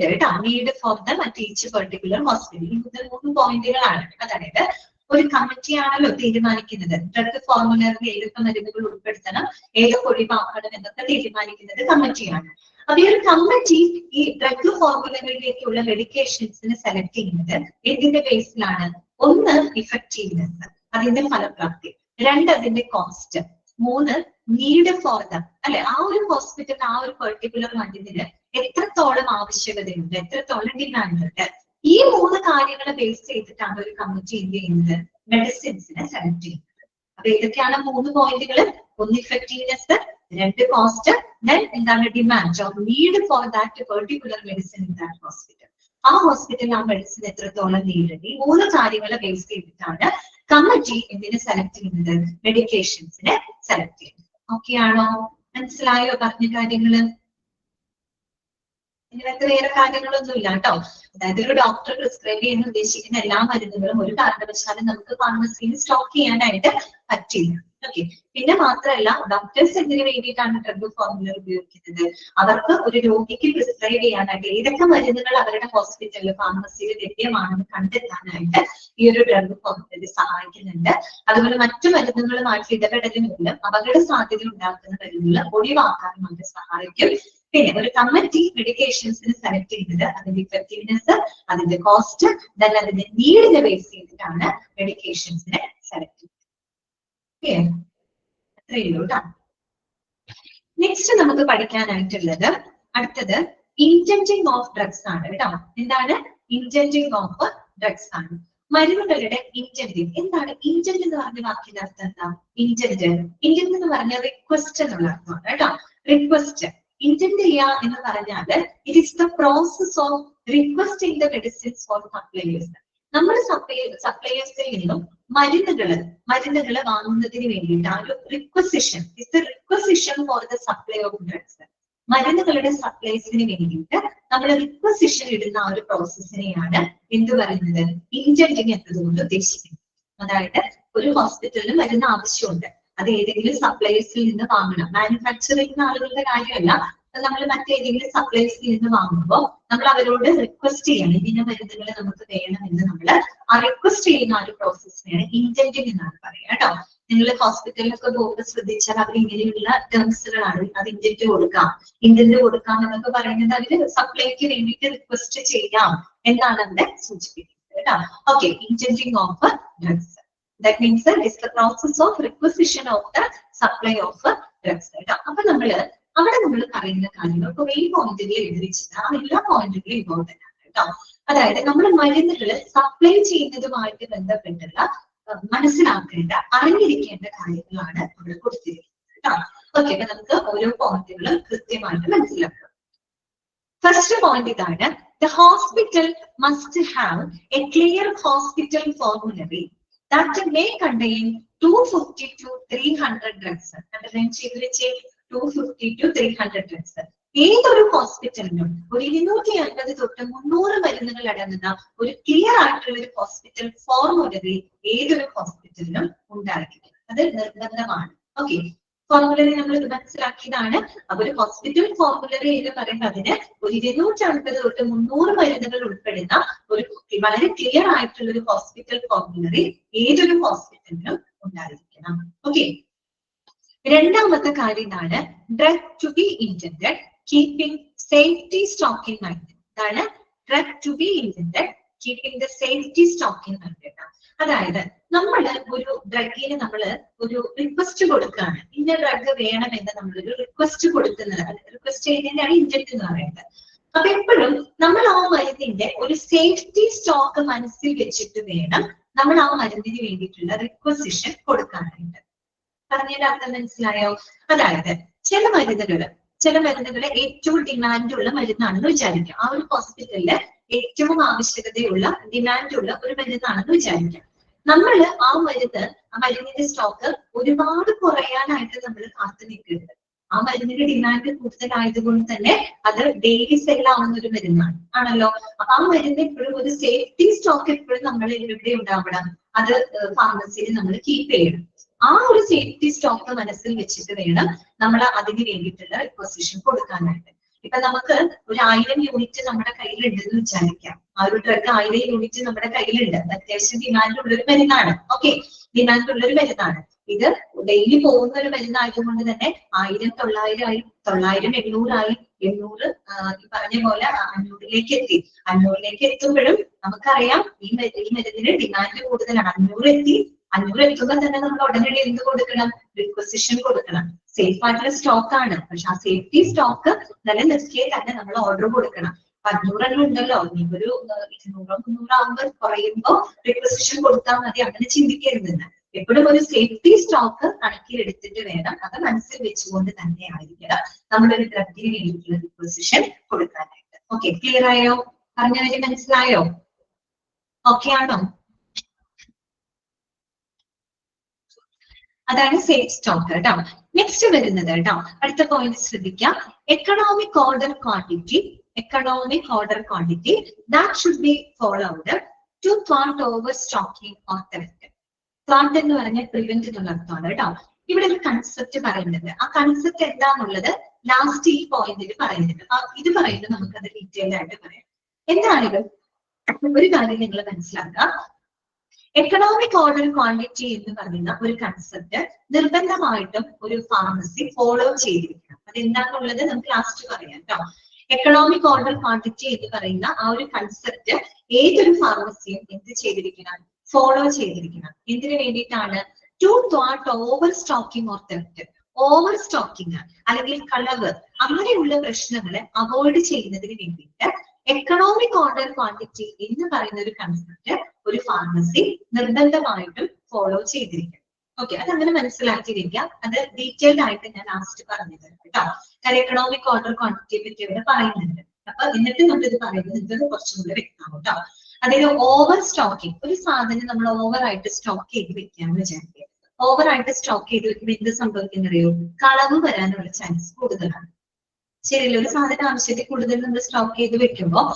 കേട്ടോ. Need for them at each particular hospital. ഇത് 3 പോയിന്റുകളാണ്. അതായത് ഒരു കമ്മിറ്റിയാണല്ലോ തീരുമാനിക്കുന്നത് ഡ്രഗ് ഫോർമുലറിൽ ഏതൊക്കെ മരുന്നുകൾ ഉൾപ്പെടുത്തണം, ഏതൊക്കെ ഒഴിവാക്കണം എന്നൊക്കെ തീരുമാനിക്കുന്നത് കമ്മിറ്റിയാണ്. അപ്പൊ ഈ ഒരു കമ്മിറ്റി ഈ ഡ്രഗ് ഫോർമുലകളിലേക്കുള്ള മെഡിക്കേഷൻസിനെ സെലക്ട് ചെയ്യുന്നത് എന്തിന്റെ ബേസിലാണ്? 1 ഇഫക്റ്റീവ്നെസ്, അതിന്റെ ഫലപ്രാപ്തി. 2 അതിന്റെ കോസ്റ്റ്. 3 നീഡ് ഫോർ ദം അല്ലെ? ആ ഒരു ഹോസ്പിറ്റൽ ആ ഒരു പെർട്ടിക്കുലർ മരുന്നിന് എത്രത്തോളം ആവശ്യകതയുണ്ട്, എത്രത്തോളം ഡിമാൻഡ് ഉണ്ട്. ഈ 3 കാര്യങ്ങളെ ബേസ് ചെയ്തിട്ടാണ് ഒരു കമ്മിറ്റി എന്ത് ചെയ്യുന്നത്? മെഡിസിൻസിനെ സെലക്ട് ചെയ്യുന്നത്. അപ്പൊ ഏതൊക്കെയാണ് 3 പോയിന്റുകൾ? 1 ഇഫക്റ്റീവ്നെസ്, 2 കോസ്റ്റ്, ദെൻ എന്താണ്? Demand or need for that particular medicine in that hospital. ആ ഹോസ്പിറ്റലിൽ ആ മെഡിസിൻ എത്രത്തോളം നീടുണ്ട്. ഈ 3 കാര്യങ്ങളെ ബേസ് ചെയ്തിട്ടാണ് കമ്മിറ്റി എന്തിനെ സെലക്ട് ചെയ്യുന്നത്? മെഡിക്കേഷൻസിനെ സെലക്ട് ചെയ്യുന്നത്. ഓക്കെ ആണോ? മനസ്സിലായോ പറഞ്ഞ കാര്യങ്ങള്? ഇതിനകത്ത് വേറെ കാര്യങ്ങളൊന്നും ഇല്ല കേട്ടോ. അതായത് ഒരു ഡോക്ടർ പ്രിസ്ക്രൈബ് ചെയ്യാൻ ഉദ്ദേശിക്കുന്ന എല്ലാ മരുന്നുകളും ഒരു കാരണവശാലും നമുക്ക് ഫാർമസിയിൽ സ്റ്റോക്ക് ചെയ്യാനായിട്ട് പറ്റില്ല. ഓക്കെ, പിന്നെ മാത്രമല്ല ഡോക്ടേഴ്സ് എന്തിനു വേണ്ടിയിട്ടാണ് ഡ്രഗ് ഫോർമുലർ ഉപയോഗിക്കുന്നത്? അവർക്ക് ഒരു രോഗിക്ക് പ്രിസ്ക്രൈബ് ചെയ്യാനായിട്ട് ഏതൊക്കെ മരുന്നുകൾ അവരുടെ ഹോസ്പിറ്റലിൽ ഫാർമസിയിൽ ലഭ്യമാണെന്ന് കണ്ടെത്താനായിട്ട് ഈ ഒരു ഡ്രഗ് ഫോർമുലർ സഹായിക്കുന്നുണ്ട്. അതുപോലെ മറ്റു മരുന്നുകളുമായിട്ട് ഇടപെടലിന് മൂലം അപകട സാധ്യത ഉണ്ടാക്കുന്ന മരുന്നുകൾ ഒഴിവാക്കാനും അവരെ സഹായിക്കും. പിന്നെ ഒരു കമ്മിറ്റി മെഡിക്കേഷൻസിന് സെലക്ട് ചെയ്യുന്നത് അതിന്റെ ഇഫക്റ്റീവ്നെസ്, അതിന്റെ കോസ്റ്റ്, ദെൻ അതിന്റെ നീഡിനെ ബേസ് ചെയ്തിട്ടാണ് മെഡിക്കേഷൻസിനെ സെലക്ട് ചെയ്യുന്നത്. അത്രയേ ഉള്ളൂ കേട്ടോ. നെക്സ്റ്റ് നമുക്ക് പഠിക്കാനായിട്ടുള്ളത് അടുത്തത് ഇന്റൻറ്റിംഗ് ഓഫ് ഡ്രഗ്സ് ആണ് കേട്ടോ. എന്താണ് ഇന്റൻറ്റിംഗ് ഓഫ് ഡ്രഗ്സ് ആണ്. മരുന്നുകളുടെ ഇന്റന്റിങ് എന്താണ്? ഇന്റന്റ് എന്ന് പറഞ്ഞ വാക്കിന്റെ അർത്ഥം എന്താ? ഇന്റന്റ് എന്ന് പറഞ്ഞ റിക്വസ്റ്റ് എന്നുള്ള അർത്ഥമാണ് കേട്ടോ. റിക്വസ്റ്റ് ഇന്റന്റ് ചെയ്യുക എന്ന് പറഞ്ഞാല് it is the process of requesting the medicines for suppliers. നമ്മൾ സപ്ലയേഴ്സിൽ നിന്നും മരുന്നുകള് വാങ്ങുന്നതിന് വേണ്ടിയിട്ട് ആ ഒരു requisition is the requisition for the supply of drugs. മരുന്നുകളുടെ സപ്ലൈസിന് വേണ്ടിയിട്ട് നമ്മൾ റിക്വസിഷൻ ഇടുന്ന ആ ഒരു പ്രോസസ്സിനെയാണ് എന്ത് പറയുന്നത്? ഇന്റന്റിങ് എന്നതുകൊണ്ട് ഉദ്ദേശിക്കുന്നത്. അതായത് ഒരു ഹോസ്പിറ്റലിന് മരുന്ന് ആവശ്യമുണ്ട്, അത് ഏതെങ്കിലും സപ്ലൈസിൽ നിന്ന് വാങ്ങണം. മാനുഫാക്ചർ ചെയ്യുന്ന ആളുകളുടെ കാര്യമല്ല, നമ്മൾ മറ്റേതെങ്കിലും സപ്ലൈസിൽ നിന്ന് വാങ്ങുമ്പോൾ നമ്മൾ അവരോട് റിക്വസ്റ്റ് ചെയ്യണം, ഇതിന്റെ മരുന്നുകൾ നമുക്ക് വേണമെന്ന് നമ്മൾ ആ റിക്വസ്റ്റ് ചെയ്യുന്ന ആ ഒരു പ്രോസസ്സിനെയാണ് ഇന്റന്റിങ് എന്നാണ് പറയുക കേട്ടോ. നിങ്ങൾ ഹോസ്പിറ്റലിലൊക്കെ പോകുമ്പോൾ ശ്രദ്ധിച്ചാൽ അവർ ഇങ്ങനെയുള്ള ടേംസുകളാണ്. അത് ഇന്റന്റ് കൊടുക്കാം എന്നൊക്കെ പറയുന്നത് അവര് സപ്ലൈക്ക് വേണ്ടിയിട്ട് റിക്വസ്റ്റ് ചെയ്യാം എന്നാണ് അവിടെ സൂചിപ്പിക്കുന്നത് കേട്ടോ. Okay, indenting of drugs. That means that is the process of requisition of the supply of drugs. അപ്പൊ അവിടെ നമ്മൾ പറയുന്ന കാര്യങ്ങൾ കുറെ പോയിന്റുകൾ എഴുതി വെച്ചിട്ട് ആ എല്ലാ പോയിന്റുകളും ഇമ്പോർട്ടന്റ് ആണ് കേട്ടോ. അതായത് നമ്മൾ മരുന്നുകൾ സപ്ലൈ ചെയ്യുന്നതുമായിട്ട് ബന്ധപ്പെട്ടുള്ള മനസ്സിലാക്കേണ്ട അറിഞ്ഞിരിക്കേണ്ട കാര്യങ്ങളാണ് നമ്മൾ കൊടുത്തിരിക്കുന്നത് കേട്ടോ. ഓക്കെ, അപ്പൊ നമുക്ക് ഓരോ പോയിന്റുകളും കൃത്യമായിട്ട് മനസ്സിലാക്കാം. ഫസ്റ്റ് പോയിന്റ് ഇതാണ്: the hospital must have a clear hospital formulary that may contain 250 to 300 drugs. Underline ചെയ്ത് വെച്ചേ, 250 to 300 drugs. ഏതൊരു ഹോസ്പിറ്റലിനും ഒരു 250 തൊട്ട് 300 മരുന്നുകൾ അടങ്ങുന്ന ഒരു ക്ലിയർ ആയിട്ടുള്ള ഒരു ഹോസ്പിറ്റൽ ഫോർമുലറി ഏതൊരു ഹോസ്പിറ്റലിനും ഉണ്ടായിരിക്കും. അത് നിർബന്ധമാണ്. ഓക്കെ, ഫോർമുലറി നമ്മൾ മനസ്സിലാക്കിയതാണ്. അപ്പൊ ഒരു ഹോസ്പിറ്റൽ ഫോർമുലറി എന്ന് പറയുമ്പോൾ അതിന് ഒരു 250 തൊട്ട് 300 മരുന്നുകൾ ഉൾപ്പെടുന്ന ഒരു വളരെ ക്ലിയർ ആയിട്ടുള്ള ഒരു ഹോസ്പിറ്റൽ ഫോർമുലറി ഏതൊരു ഹോസ്പിറ്റലിനും ഉണ്ടായിരിക്കണം. ഓക്കെ, രണ്ടാമത്തെ കാര്യം ഇതാണ്: drug to be indented keeping safety stock in mind. ഇതാണ് drug to be indented keeping the safety stock in mind. അതായത് നമ്മൾ ഒരു ഡ്രഗിന് നമ്മൾ ഒരു റിക്വസ്റ്റ് കൊടുക്കുകയാണ്, ഇന്ന ഡ്രഗ് വേണമെന്ന് നമ്മളൊരു റിക്വസ്റ്റ് കൊടുക്കുന്നതാണ്. റിക്വസ്റ്റ് ചെയ്യുന്നതിനാണ് ഇന്റന്റ് എന്ന് പറയുന്നത്. അപ്പൊ എപ്പോഴും നമ്മൾ ആ മരുന്നിന്റെ ഒരു സേഫ്റ്റി സ്റ്റോക്ക് മനസ്സിൽ വെച്ചിട്ട് വേണം നമ്മൾ ആ മരുന്നിന് വേണ്ടിയിട്ടുള്ള റിക്വസിഷൻ കൊടുക്കാനായിട്ട്. പറഞ്ഞതിന്റെ അർത്ഥം മനസ്സിലായോ? അതായത് ചില മരുന്നുകൾ ഏറ്റവും ഡിമാൻഡുള്ള മരുന്നാണെന്ന് വിചാരിക്കാം. ആ ഒരു ഹോസ്പിറ്റലില് ഏറ്റവും ആവശ്യകതയുള്ള ഡിമാൻഡുള്ള ഒരു മരുന്നാണെന്ന് വിചാരിക്കാം. നമ്മൾ ആ മരുന്നിന്റെ സ്റ്റോക്ക് ഒരുപാട് കുറയാനായിട്ട് നമ്മൾ കാത്തു നിൽക്കരുത്. ആ മരുന്നിന്റെ ഡിമാൻഡ് കൂടുതലായതുകൊണ്ട് തന്നെ അത് ഡെയിലി സെൽ ആവുന്ന ഒരു മരുന്നാണ് ആണല്ലോ. അപ്പൊ ആ മരുന്ന് എപ്പോഴും ഒരു സേഫ്റ്റി സ്റ്റോക്ക് എപ്പോഴും നമ്മൾ എവിടെ ഉണ്ടാവണം? അത് ഫാർമസിയിൽ നമ്മൾ കീപ്പ് ചെയ്യണം. ആ ഒരു സേഫ്റ്റി സ്റ്റോക്ക് മനസ്സിൽ വെച്ചിട്ട് വേണം നമ്മൾ അതിന് വേണ്ടിയിട്ടുള്ള റിക്വസിഷൻ കൊടുക്കാനായിട്ട്. ഇപ്പൊ നമുക്ക് ഒരു 1000 യൂണിറ്റ് നമ്മുടെ കയ്യിലുണ്ടെന്ന് വിചാരിക്കാം. ആ ഒരു ഡ്രഗ് 1000 യൂണിറ്റ് നമ്മുടെ കയ്യിലുണ്ട്. അത്യാവശ്യം ഡിമാൻഡ് ഉള്ളൊരു മരുന്നാണ്. ഓക്കെ, ഡിമാൻഡ് ഉള്ളൊരു മരുന്നാണ്. ഇത് ഡെയിലി പോകുന്ന ഒരു മരുന്നായതുകൊണ്ട് തന്നെ 1000 900 ആയി, 900 800 ആയി, 800 ഈ പറഞ്ഞ പോലെ 500ലേക്ക് എത്തി. 500ലേക്ക് എത്തുമ്പോഴും നമുക്കറിയാം ഈ മരുന്നിന് ഡിമാൻഡ് കൂടുതലാണ്. 500 എത്തുമ്പോൾ തന്നെ നമ്മൾ ഉടനടി എന്ത് കൊടുക്കണം? റിക്വസിഷൻ കൊടുക്കണം. സേഫ് ആയിട്ടുള്ള സ്റ്റോക്ക് ആണ്, പക്ഷെ ആ സേഫ്റ്റി സ്റ്റോക്ക് നിലനിർത്തിയേ തന്നെ നമ്മൾ ഓർഡർ കൊടുക്കണം. 500 ഉണ്ടല്ലോ, ഇനിയൊരു 200 300 ആകുമ്പോൾ കുറയുമ്പോൾ റിക്വസിഷൻ കൊടുത്താൽ മതി, അങ്ങനെ ചിന്തിക്കരുതെന്ന്. എപ്പോഴും ഒരു സേഫ്റ്റി സ്റ്റോക്ക് കണക്കിലെടുത്തിട്ട് വേണം, അത് മനസ്സിൽ വെച്ചുകൊണ്ട് തന്നെ ആയിരിക്കണം നമ്മളൊരു ഡ്രഗിന് വേണ്ടിയിട്ടുള്ള റിക്വസിഷൻ കൊടുക്കാനായിട്ട്. ഓക്കെ, ക്ലിയർ ആയോ? പറഞ്ഞ കാര്യം മനസ്സിലായോ? ഓക്കെ ആണോ? അതാണ് സേഫ് സ്റ്റോക്ക് കേട്ടോ. നെക്സ്റ്റ് വരുന്നത് കേട്ടോ, അടുത്ത പോയിന്റ് ശ്രദ്ധിക്കാം. Economic order quantity that should be followed to thwart overstocking or theft. Thwart എന്ന് പറഞ്ഞാൽ പ്രിവെന്റ് എന്നുള്ള അർത്ഥമാണ് കേട്ടോ. ഇവിടെ ഒരു കൺസെപ്റ്റ് പറയുന്നത്, ആ കൺസെപ്റ്റ് എന്താന്നുള്ളത് ലാസ്റ്റ് ഈ പോയിന്റിൽ പറയുന്നുണ്ട്. ഇത് പറയുന്നത് നമുക്കത് ഡീറ്റെയിൽ ആയിട്ട് പറയാം. എന്താണെങ്കിലും ഒരു കാര്യം നിങ്ങൾ മനസ്സിലാക്കുക, എക്കണോമിക് ഓർഡർ ക്വാണ്ടിറ്റി എന്ന് പറയുന്ന ഒരു കൺസെപ്റ്റ് നിർബന്ധമായിട്ടും ഒരു ഫാർമസി ഫോളോ ചെയ്തിരിക്കണം. അതെന്താണെന്നുള്ളത് നമുക്ക് ലാസ്റ്റ് പറയാം കേട്ടോ. എക്കണോമിക് ഓർഡർ ക്വാണ്ടിറ്റി എന്ന് പറയുന്ന ആ ഒരു കൺസെപ്റ്റ് ഏതൊരു ഫാർമസിയും എന്ത് ചെയ്തിരിക്കണം? ഫോളോ ചെയ്തിരിക്കണം. എന്തിനു വേണ്ടിയിട്ടാണ്? ടു ത്വാട്ട് over stocking or theft. Over stocking അല്ലെങ്കിൽ കളവ് അങ്ങനെയുള്ള പ്രശ്നങ്ങളെ അവോയ്ഡ് ചെയ്യുന്നതിന് വേണ്ടിയിട്ട് എക്കണോമിക് ഓർഡർ ക്വാണ്ടിറ്റി എന്ന് പറയുന്ന ഒരു കൺസെപ്റ്റ് ഒരു ഫാർമസി നിർബന്ധമായിട്ടും ഫോളോ ചെയ്തിരിക്കും. ഓക്കെ, അതങ്ങനെ മനസ്സിലാക്കിയിരിക്കാം. അത് ഡീറ്റെയിൽഡ് ആയിട്ട് ഞാൻ ലാസ്റ്റ് പറഞ്ഞു തരാം കേട്ടോ. കാരണം എക്കണോമിക് ഓർഡർ ക്വാണ്ടിറ്റിയെ പറ്റി ഇവിടെ പറയുന്നുണ്ട്. അപ്പൊ എന്നിട്ട് നമ്മളിത് പറയുന്നത് നിങ്ങൾക്ക് കുറച്ചും കൂടെ വ്യക്തമാവും കേട്ടോ. അതായത് ഓവർ സ്റ്റോക്കിംഗ്, ഒരു സാധനം നമ്മൾ ഓവർ ആയിട്ട് സ്റ്റോക്ക് ചെയ്ത് വെക്കാന്ന് വിചാരിക്കുക. ഓവർ ആയിട്ട് സ്റ്റോക്ക് ചെയ്ത് വെക്കുമ്പോൾ എന്ത് സംഭവിക്കുന്നറിയോ? കളവ് വരാനുള്ള ചാൻസ് കൂടുതലാണ്. ശരിയല്ല, ഒരു സാധനം ആവശ്യത്തിൽ കൂടുതൽ നമ്മൾ സ്റ്റോക്ക് ചെയ്ത് വെക്കുമ്പോൾ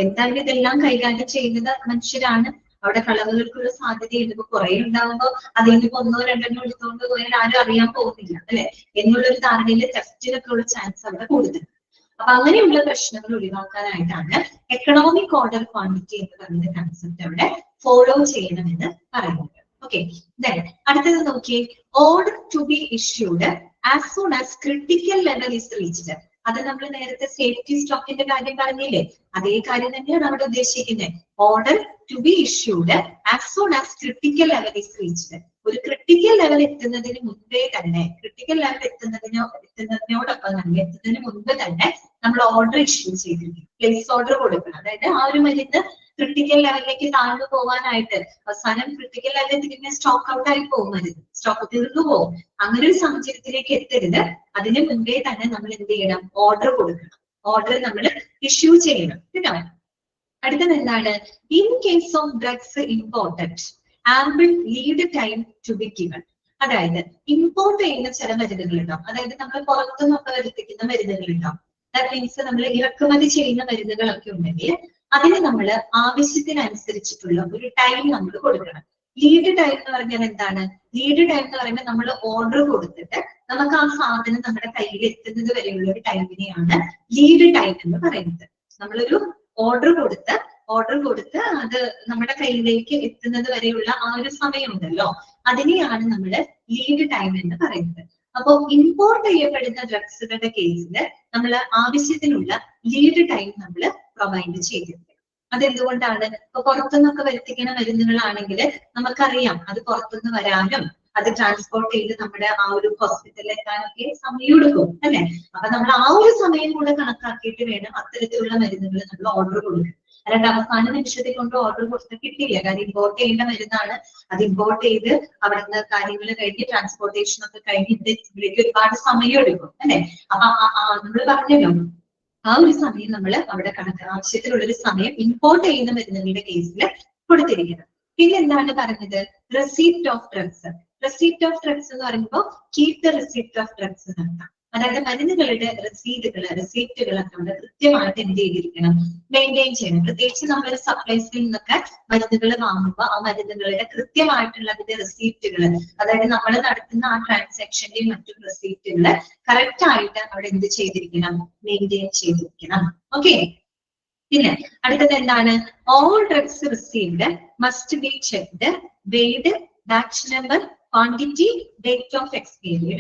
എന്തായാലും ഇതെല്ലാം കൈകാര്യം ചെയ്യുന്നത് മനുഷ്യരാണ്. അവിടെ കളവുകൾക്കുള്ള സാധ്യതയുണ്ട്. ഇപ്പൊ കുറെ ഉണ്ടാകുമ്പോൾ അതിൽ നിന്ന് ഒന്നോ രണ്ടെണ്ണോ എടുത്തുകൊണ്ട് പോയാൽ ആരും അറിയാൻ പോകുന്നില്ല അല്ലെ എന്നുള്ളൊരു ധാരണയിൽ തെഫ്റ്റിനൊക്കെ ഉള്ള ചാൻസ് അവിടെ കൂടുതൽ. അപ്പൊ അങ്ങനെയുള്ള പ്രശ്നങ്ങൾ ഒഴിവാക്കാനായിട്ടാണ് എക്കണോമിക് ഓർഡർ ക്വാണ്ടിറ്റി എന്ന് പറയുന്ന കൺസെപ്റ്റ് അവിടെ ഫോളോ ചെയ്യണമെന്ന് പറയുന്നത്. ഓക്കെ, അടുത്തത് നോക്കിയേ, order to be issued as soon as critical level is reached. അത് നമ്മൾ നേരത്തെ സേഫ്റ്റി സ്റ്റോക്കിന്റെ കാര്യം പറഞ്ഞില്ലേ, അതേ കാര്യം തന്നെയാണ് അവിടെ ഉദ്ദേശിക്കുന്നത്. Order to be issued as soon as critical level is reached. ഒരു ക്രിട്ടിക്കൽ ലെവൽ എത്തുന്നതിന് മുൻപേ തന്നെ, ക്രിട്ടിക്കൽ ലെവൽ എത്തുന്നതിനോടൊപ്പം തന്നെ, എത്തുന്നതിന് മുൻപ് തന്നെ നമ്മൾ ഓർഡർ ഇഷ്യൂ ചെയ്തിരിക്കും, പ്ലേസ് ഓർഡർ കൊടുക്കണം. അതായത് ആ ഒരു മരുന്ന് ക്രിട്ടിക്കൽ ലെവലിലേക്ക് താഴ്ന്നു പോകാനായിട്ട് അവസാനം ക്രിട്ടിക്കൽ ലെവലിൽ തിരിഞ്ഞ സ്റ്റോക്ക് ഔട്ട് ആയി പോകും, മരുന്ന് സ്റ്റോക്ക് തീർന്നു പോകും. അങ്ങനെ ഒരു സാഹചര്യത്തിലേക്ക് എത്തരുത്. അതിന് മുൻപേ തന്നെ നമ്മൾ എന്ത് ചെയ്യണം? ഓർഡർ കൊടുക്കണം, ഓർഡർ നമ്മൾ ഇഷ്യൂ ചെയ്യണം കേട്ടോ. അടുത്തത് എന്താണ്? In case of drugs important ample lead time to be given. അതായത് ഇമ്പോർട്ട് ചെയ്യുന്ന ചില മരുന്നുകളുണ്ടാവും, അതായത് നമ്മൾ പുറത്തുനിന്നൊക്കെ വരുത്തിക്കുന്ന മരുന്നുകളുണ്ടാവും. ദാറ്റ് മീൻസ് നമ്മൾ ഇറക്കുമതി ചെയ്യുന്ന മരുന്നുകളൊക്കെ ഉണ്ടെങ്കിൽ അതിന് നമ്മൾ ആവശ്യത്തിനനുസരിച്ചിട്ടുള്ള ഒരു ടൈം നമ്മൾ കൊടുക്കണം. ലീഡ് ടൈം എന്ന് പറഞ്ഞാൽ എന്താണ്? ലീഡ് ടൈം എന്ന് പറയുമ്പോൾ നമ്മൾ ഓർഡർ കൊടുത്തിട്ട് നമുക്ക് ആ സാധനം നമ്മുടെ കയ്യിൽ എത്തുന്നത് വരെയുള്ള ഒരു ടൈമിനെയാണ് ലീഡ് ടൈം എന്ന് പറയുന്നത്. നമ്മളൊരു ഓർഡർ കൊടുത്ത് അത് നമ്മുടെ കയ്യിലേക്ക് എത്തുന്നത് വരെയുള്ള ആ ഒരു സമയമുണ്ടല്ലോ, അതിനെയാണ് നമ്മൾ ലീഡ് ടൈം എന്ന് പറയുന്നത്. അപ്പോ ഇമ്പോർട്ട് ചെയ്യപ്പെടുന്ന ഡ്രഗ്സുകളുടെ കേസിൽ നമ്മൾ ആവശ്യത്തിനുള്ള ലീഡ് ടൈം നമ്മൾ പ്രൊവൈഡ് ചെയ്തിട്ടുണ്ട്. അതെന്തുകൊണ്ടാണ്? ഇപ്പൊ പുറത്തുനിന്നൊക്കെ വരുത്തിക്കുന്ന മരുന്നുകളാണെങ്കിൽ നമുക്കറിയാം അത് പുറത്തുനിന്ന് വരാനും അത് ട്രാൻസ്പോർട്ട് ചെയ്ത് നമ്മുടെ ആ ഒരു ഹോസ്പിറ്റലിൽ എത്താനൊക്കെ സമയം എടുക്കും അല്ലെ. അപ്പൊ നമ്മൾ ആ ഒരു സമയം കൂടെ കണക്കാക്കിയിട്ട് വേണം അത്തരത്തിലുള്ള മരുന്നുകൾ നമ്മൾ ഓർഡർ കൊടുക്കുക. അല്ലാണ്ട് അവസാന നിമിഷത്തിൽ കൊണ്ട് ഓർഡർ കൊടുത്ത് കിട്ടില്ല. കാര്യം ഇമ്പോർട്ട് ചെയ്യേണ്ട മരുന്നാണ്. അത് ഇമ്പോർട്ട് ചെയ്ത് അവിടുന്ന് കാര്യങ്ങൾ കഴിഞ്ഞ് ട്രാൻസ്പോർട്ടേഷൻ ഒക്കെ കഴിഞ്ഞിട്ട് ഇതിലേക്ക് ഒരുപാട് സമയം എടുക്കും അല്ലെ. അപ്പൊ നമ്മൾ പറഞ്ഞല്ലോ ആ ഒരു സമയം നമ്മൾ അവിടെ ആവശ്യത്തിനുള്ളൊരു സമയം ഇമ്പോർട്ട് ചെയ്യുന്ന മരുന്നുകളുടെ കേസിൽ കൊടുത്തിരിക്കുന്നത്. പിന്നെ എന്താണ് പറഞ്ഞത്? Receipt of drugs. Receipt of drugs എന്ന് പറയുമ്പോൾ keep the receipt of drugs നടത്താം. അതായത് മരുന്നുകളുടെ റെസിപ്റ്റുകളൊക്കെ നമ്മൾ കൃത്യമായിട്ട് എന്ത് ചെയ്തിരിക്കണം? മെയിൻറ്റെയിൻ ചെയ്യണം. പ്രത്യേകിച്ച് നമ്മൾ സപ്ലൈസിൽ നിന്നൊക്കെ മരുന്നുകൾ വാങ്ങുമ്പോൾ ആ മരുന്നുകളുടെ കൃത്യമായിട്ടുള്ള അതിന്റെ റെസിപ്റ്റുകൾ, അതായത് നമ്മൾ നടത്തുന്ന ആ ട്രാൻസാക്ഷന്റെയും മറ്റും റെസിപ്റ്റുകൾ കറക്റ്റ് ആയിട്ട് അവിടെ എന്ത് ചെയ്തിരിക്കണം? മെയിൻറ്റെയിൻ ചെയ്തിരിക്കണം. ഓക്കെ, പിന്നെ അടുത്തത് എന്താണ്? All drugs received must be checked, weighed, batch number, quantity, date of expiry.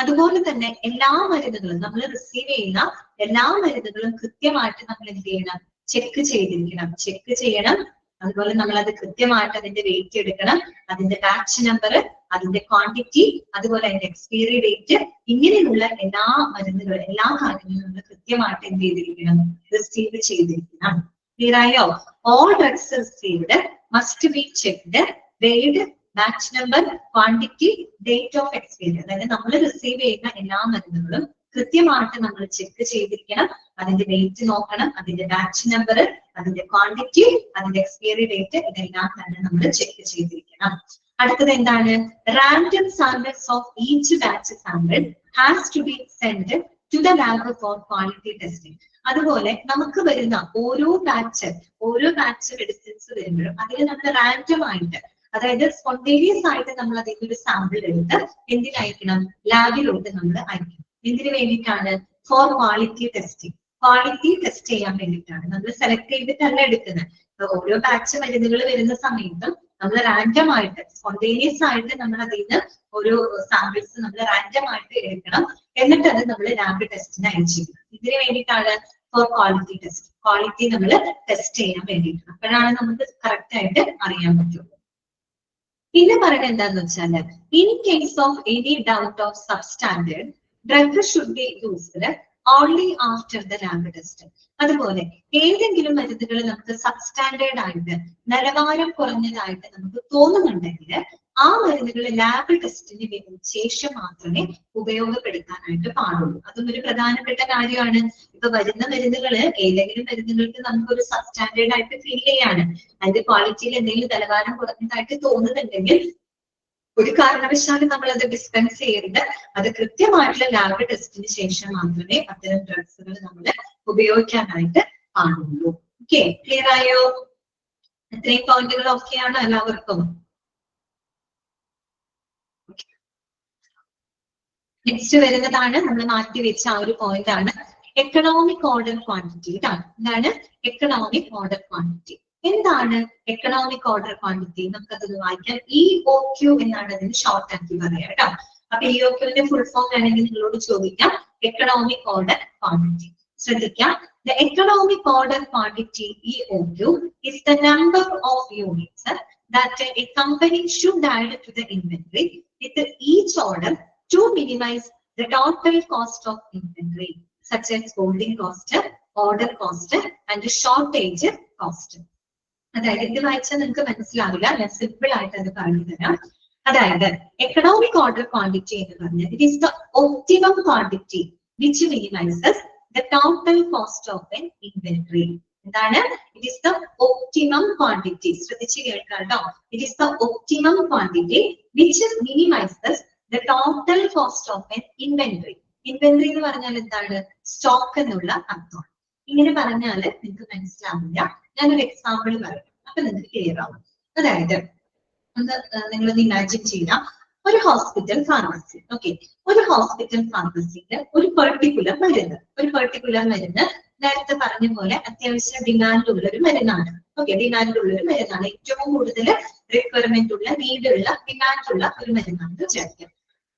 അതുപോലെ തന്നെ എല്ലാ മരുന്നുകളും നമ്മൾ റിസീവ് ചെയ്യുന്ന എല്ലാ മരുന്നുകളും കൃത്യമായിട്ട് നമ്മൾ എന്ത് ചെയ്യണം? ചെക്ക് ചെയ്യണം. അതുപോലെ നമ്മൾ അത് കൃത്യമായിട്ട് അതിന്റെ വെയിറ്റ് എടുക്കണം, അതിന്റെ ബാച്ച് നമ്പർ, അതിന്റെ ക്വാണ്ടിറ്റി, അതുപോലെ അതിന്റെ എക്സ്പയറി ഡേറ്റ്, ഇങ്ങനെയുള്ള എല്ലാ മരുന്നുകളും എല്ലാ കാര്യങ്ങളും നമ്മൾ കൃത്യമായിട്ട് എന്ത് ചെയ്തിരിക്കണം? റിസീവ് ചെയ്തിരിക്കണം. ക്ലിയർ ആയോ? All drugs received must be checked, weighed, batch number, quantity, date of expiry. അതായത് നമ്മൾ റിസീവ് ചെയ്യുന്ന എല്ലാ മരുന്നുകളും കൃത്യമായിട്ട് നമ്മൾ ചെക്ക് ചെയ്തിരിക്കണം. അതിന്റെ വെയിറ്റ് നോക്കണം, അതിന്റെ ബാച്ച് നമ്പർ, അതിന്റെ ക്വാണ്ടിറ്റി, അതിന്റെ എക്സ്പയറി ഡേറ്റ്, ഇതെല്ലാം തന്നെ നമ്മൾ ചെക്ക് ചെയ്തിരിക്കണം. അടുത്തത് എന്താണ്? Random samples of each batch sample has to be send to the lab for quality testing. അതുപോലെ നമുക്ക് വരുന്ന ഓരോ ബാച്ച് മെഡിസിൻസ് വരുമ്പോഴും അതിൽ നമ്മൾ റാൻഡം ആയിട്ട്, അതായത് സ്പോണ്ടേനിയസ് ആയിട്ട് നമ്മൾ അതിന്റെ ഒരു സാമ്പിൾ എടുത്ത് എന്തിനയക്കണം? ലാബിലോട്ട് നമ്മൾ അയക്കണം. എന്തിനു വേണ്ടിയിട്ടാണ്? Four quality testing. Quality test ചെയ്യാൻ വേണ്ടിയിട്ടാണ്. നമ്മൾ സെലക്ട് ചെയ്തിട്ടല്ല എടുക്കുന്നത്. ഓരോ ബാച്ച് മരുന്നുകൾ വരുന്ന സമയത്തും നമ്മൾ റാൻഡം ആയിട്ട്, സ്പോണ്ടേനിയസ് ആയിട്ട് നമ്മൾ അതിൽ നിന്ന് ഓരോ സാമ്പിൾസ് നമ്മൾ റാൻഡം ആയിട്ട് എടുക്കണം. എന്നിട്ട് അത് നമ്മൾ ലാബ് ടെസ്റ്റിന് അയച്ചിരിക്കണം. ഇതിനു വേണ്ടിയിട്ടാണ് ഫോർ ക്വാളിറ്റി ടെസ്റ്റ്. ക്വാളിറ്റി നമ്മൾ ടെസ്റ്റ് ചെയ്യാൻ വേണ്ടിയിട്ട്. അപ്പോഴാണ് നമുക്ക് കറക്റ്റ് ആയിട്ട് അറിയാൻ പറ്റുള്ളൂ. പിന്നെ പറയുന്നത് എന്താന്ന് വെച്ചാൽ, in case of any doubt of substandard, drug should be used only after the lab test. അതുപോലെ ഏതെങ്കിലും മരുന്നുകൾ നമുക്ക് സബ്സ്റ്റാൻഡേർഡ് ആയിട്ട് നിലവാരം കുറഞ്ഞതായിട്ട് നമുക്ക് തോന്നുന്നുണ്ടെങ്കിൽ ആ മരുന്നുകൾ ലാബ് ടെസ്റ്റിന് ശേഷം മാത്രമേ ഉപയോഗപ്പെടുത്താനായിട്ട് പാടുള്ളൂ. അതും ഒരു പ്രധാനപ്പെട്ട കാര്യമാണ്. ഇപ്പൊ വരുന്ന മരുന്നുകള് ഏതെങ്കിലും മരുന്നുകൾക്ക് നമുക്കൊരു സബ്സ്റ്റാൻഡേർഡ് ആയിട്ട് ഫീൽ ചെയ്യാണ്, അതിന്റെ ക്വാളിറ്റിയിൽ എന്തെങ്കിലും നിലവാരം കുറഞ്ഞതായിട്ട് തോന്നുന്നുണ്ടെങ്കിൽ ഒരു കാരണവശാലും നമ്മൾ അത് ഡിസ്പെൻസ് ചെയ്യരുത്. അത് കൃത്യമായിട്ടുള്ള ലാബ് ടെസ്റ്റിന് ശേഷം മാത്രമേ അത്തരം ഡ്രഗ്സുകൾ നമ്മൾ ഉപയോഗിക്കാനായിട്ട് പാടുള്ളൂ. ഓക്കെ, ക്ലിയർ ആയോ? ഇത്രയും പോയിന്റുകൾ ഓക്കെയാണ് എല്ലാവർക്കും? നെക്സ്റ്റ് വരുന്നതാണ് നമ്മൾ മാറ്റിവെച്ച ആ ഒരു പോയിന്റ് ആണ് എക്കണോമിക് ഓർഡർ ക്വാണ്ടിറ്റി. ഇതാണ് എന്താണ് എക്കണോമിക് ഓർഡർ ക്വാണ്ടിറ്റി. എന്താണ് എക്കണോമിക് ഓർഡർ ക്വാണ്ടിറ്റി? നമുക്കത് വായിക്കാം. EOQ എന്നാണ് അതിന് ഷോർട്ട് ആക്കി പറയാം കേട്ടോ. അപ്പൊ EOQന്റെ ഫുൾ ഫോം വേണമെങ്കിൽ നിങ്ങളോട് ചോദിക്കാം. എക്കണോമിക് ഓർഡർ ക്വാണ്ടിറ്റി ശ്രദ്ധിക്കാം. The economic order quantity EOQ is the number of units that a company should add to the inventory with each order to minimize the total cost of inventory, such as holding cost, order cost, and shortage cost. അതായത് ഇത് വായിച്ചാൽ നിങ്ങൾക്ക് മനസ്സിലാവില്ല, ഞാൻ simple ആയിട്ട് അത് പറഞ്ഞു തരാം. അതായത് എക്കണോമിക് ഓർഡർ ക്വാണ്ടിറ്റി എന്ന് പറഞ്ഞാൽ it is the optimum quantity which minimises the total cost of an inventory. എന്താണ്? It is the optimum quantity. ശ്രദ്ധിച്ച് കേൾക്കാട്ടോ. It is the optimum quantity which minimizes the total cost of an inventory. Inventory എന്ന് പറഞ്ഞാൽ എന്താണ്? Stock എന്നുള്ള അർത്ഥം. ഇങ്ങനെ പറഞ്ഞാൽ നിങ്ങൾക്ക് മനസ്സിലാവില്ല. ഞാനൊരു എക്സാമ്പിൾ പറയാം, അപ്പൊ നിങ്ങൾക്ക് ക്ലിയർ ആവും. അതായത് നിങ്ങളൊന്ന് ഇമാജിൻ ചെയ്യാം, ഒരു ഹോസ്പിറ്റൽ ഫാർമസി. ഓക്കെ, ഒരു ഹോസ്പിറ്റൽ ഫാർമസിയിൽ ഒരു പെർട്ടിക്കുലർ മരുന്ന് നേരത്തെ പറഞ്ഞ പോലെ അത്യാവശ്യം ഡിമാൻഡ് ഉള്ള ഒരു മരുന്നാണ്. ഓക്കെ, ഡിമാൻഡ് ഉള്ള ഒരു മരുന്നാണ്, ഏറ്റവും കൂടുതൽ റിക്വയർമെന്റ് ഉള്ള, നീഡുള്ള, ഡിമാൻഡ് ഉള്ള ഒരു മരുന്നാണെന്ന് വിചാരിക്കാം.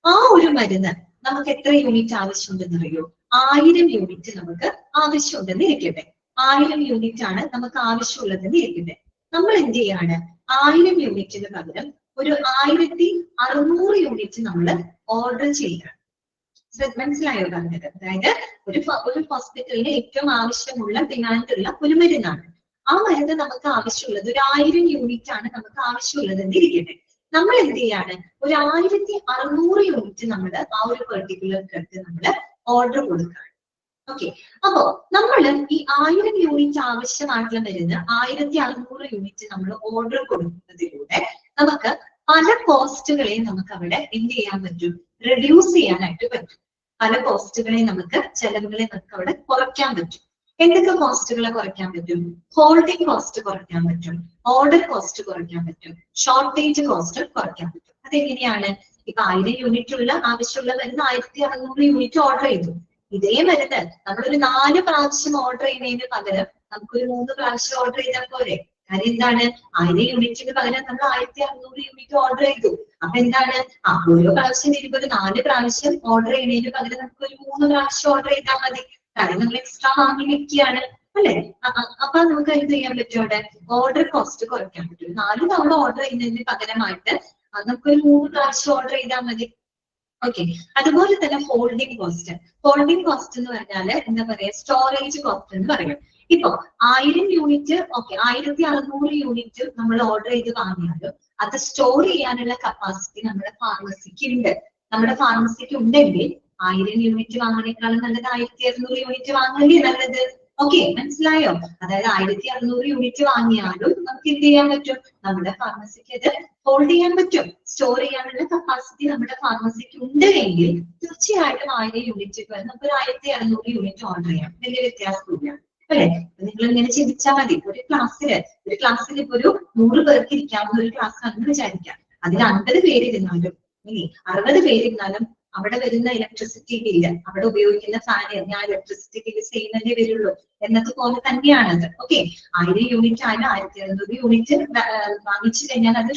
ആ ഒരു മരുന്ന് നമുക്ക് എത്ര യൂണിറ്റ് ആവശ്യമുണ്ടെന്ന് അറിയോ? 1000 യൂണിറ്റ് നമുക്ക് ആവശ്യമുണ്ടെന്ന് ഇരിക്കട്ടെ. 1000 യൂണിറ്റ് ആണ് നമുക്ക് ആവശ്യമുള്ളതെന്ന് ഇരിക്കട്ടെ. നമ്മൾ എന്ത് ചെയ്യാണ്? 1000 യൂണിറ്റിന് പകരം ഒരു 1600 യൂണിറ്റ് നമ്മൾ ഓർഡർ ചെയ്യുക. മനസ്സിലായോ പറഞ്ഞത്? അതായത് ഒരു ഹോസ്പിറ്റലിന് ഏറ്റവും ആവശ്യമുള്ള ഡിമാൻഡുള്ള ഒരു മരുന്നാണ്. ആ മരുന്ന് നമുക്ക് ആവശ്യമുള്ളത് ഒരു 1000 യൂണിറ്റ് ആണ് നമുക്ക് ആവശ്യമുള്ളതെന്ന് ഇരിക്കട്ടെ. നമ്മൾ എന്ത് ചെയ്യാണ്? ഒരു 1600 യൂണിറ്റ് നമ്മൾ ആ ഒരു പെർട്ടിക്കുലർ ഡ്രഗ് നമ്മൾ ഓർഡർ കൊടുക്കുകയാണ്. ഓക്കെ, അപ്പോ നമ്മൾ ഈ 1000 യൂണിറ്റ് ആവശ്യമായിട്ടുള്ള മരുന്ന് 1600 യൂണിറ്റ് നമ്മൾ ഓർഡർ കൊടുക്കുന്നതിലൂടെ നമുക്ക് പല കോസ്റ്റുകളെയും നമുക്ക് അവിടെ എന്ത് ചെയ്യാൻ പറ്റും? റെഡ്യൂസ് ചെയ്യാനായിട്ട് പറ്റും. പല കോസ്റ്റുകളെയും നമുക്ക് ചെലവുകളെ നമുക്ക് അവിടെ കുറയ്ക്കാൻ പറ്റും. എന്തൊക്കെ കോസ്റ്റുകളെ കുറയ്ക്കാൻ പറ്റും? ഹോൾഡിംഗ് കോസ്റ്റ് കുറയ്ക്കാൻ പറ്റും, ഓർഡർ കോസ്റ്റ് കുറയ്ക്കാൻ പറ്റും, ഷോർട്ടേജ് കോസ്റ്റ് കുറയ്ക്കാൻ പറ്റും. അതെങ്ങനെയാണ്? ഇപ്പൊ 1000 യൂണിറ്റ് ഉള്ള ആവശ്യമുള്ള മരുന്ന് 1600 യൂണിറ്റ് ഓർഡർ ചെയ്തു. ഇതേ മരുന്ന് നമ്മളൊരു 4 പ്രാവശ്യം ഓർഡർ ചെയ്യുന്നതിന് പകരം നമുക്കൊരു 3 പ്രാവശ്യം ഓർഡർ ചെയ്താൽ പോരെ? കാര്യം എന്താണ്? 1000 യൂണിറ്റിന് പകരം നമ്മൾ 1600 യൂണിറ്റ് ഓർഡർ ചെയ്തു. അപ്പൊ എന്താണ്? ഓരോ പ്രാവശ്യം വരുമ്പോൾ 4 പ്രാവശ്യം ഓർഡർ ചെയ്യുന്നതിന് പകരം നമുക്ക് ഒരു 3 പ്രാവശ്യം ഓർഡർ ചെയ്താൽ മതി. കാര്യം നമ്മൾ എക്സ്ട്രാ വാങ്ങി വെക്കുകയാണ് അല്ലെ? അപ്പൊ നമുക്ക് എന്ത് ചെയ്യാൻ പറ്റും? അവിടെ ഓർഡർ കോസ്റ്റ് കുറയ്ക്കാൻ പറ്റും. 4 തവണ ഓർഡർ ചെയ്യുന്നതിന് പകരമായിട്ട് നമുക്കൊരു 3 പ്രാവശ്യം ഓർഡർ ചെയ്താൽ മതി. ഓക്കെ, അതുപോലെ തന്നെ ഹോൾഡിംഗ് കോസ്റ്റ്. ഹോൾഡിംഗ് കോസ്റ്റ് എന്ന് പറഞ്ഞാല് എന്താ പറയാ? സ്റ്റോറേജ് കോസ്റ്റ് എന്ന് പറയും. ഇപ്പൊ 1000 യൂണിറ്റ്, ഓക്കെ, 1600 യൂണിറ്റ് നമ്മൾ ഓർഡർ ചെയ്ത് വാങ്ങിയാലും അത് സ്റ്റോർ ചെയ്യാനുള്ള കപ്പാസിറ്റി നമ്മുടെ ഫാർമസിക്ക് ഉണ്ട്. നമ്മുടെ ഫാർമസിക്ക് ഉണ്ടെങ്കിൽ 1000 യൂണിറ്റ് വാങ്ങുന്നേക്കാളും നല്ലത് 1600 യൂണിറ്റ് വാങ്ങുകയല്ലേ നല്ലത്. ഓക്കെ, മനസ്സിലായോ? അതായത് 1600 യൂണിറ്റ് വാങ്ങിയാലും നമുക്ക് എന്ത് ചെയ്യാൻ പറ്റും? നമ്മുടെ ഫാർമസിക്ക് അത് ഹോൾഡ് ചെയ്യാൻ പറ്റും. സ്റ്റോർ ചെയ്യാനുള്ള കപ്പാസിറ്റി നമ്മുടെ ഫാർമസിക്ക് ഉണ്ട് എങ്കിൽ തീർച്ചയായിട്ടും 1000 യൂണിറ്റ് നമുക്ക് ഒരു 1600 യൂണിറ്റ് ഓർഡർ ചെയ്യാം. വലിയ വ്യത്യാസമില്ല അല്ലെ? നിങ്ങൾ ഇങ്ങനെ ചിന്തിച്ചാൽ മതി. ഒരു ക്ലാസ്സിൽ ഇപ്പൊ ഒരു 100 പേർക്ക് ഇരിക്കാവുന്ന ഒരു ക്ലാസ് ആണെന്ന് വിചാരിക്കാം. അതിൽ 50 പേരിരുന്നാലും ഇനി 60 പേരിരുന്നാലും അവിടെ വരുന്ന ഇലക്ട്രിസിറ്റി ബില്ല്, അവിടെ ഉപയോഗിക്കുന്ന ഫാന് ഞാൻ ഇലക്ട്രിസിറ്റി ബില്ല് ചെയ്യുന്നതേ വരുള്ളൂ എന്നതുപോലെ തന്നെയാണത്. ഓക്കെ, 1000 യൂണിറ്റ് ആയാലും 1600 യൂണിറ്റ് വാങ്ങിച്ചു കഴിഞ്ഞാൽ അത്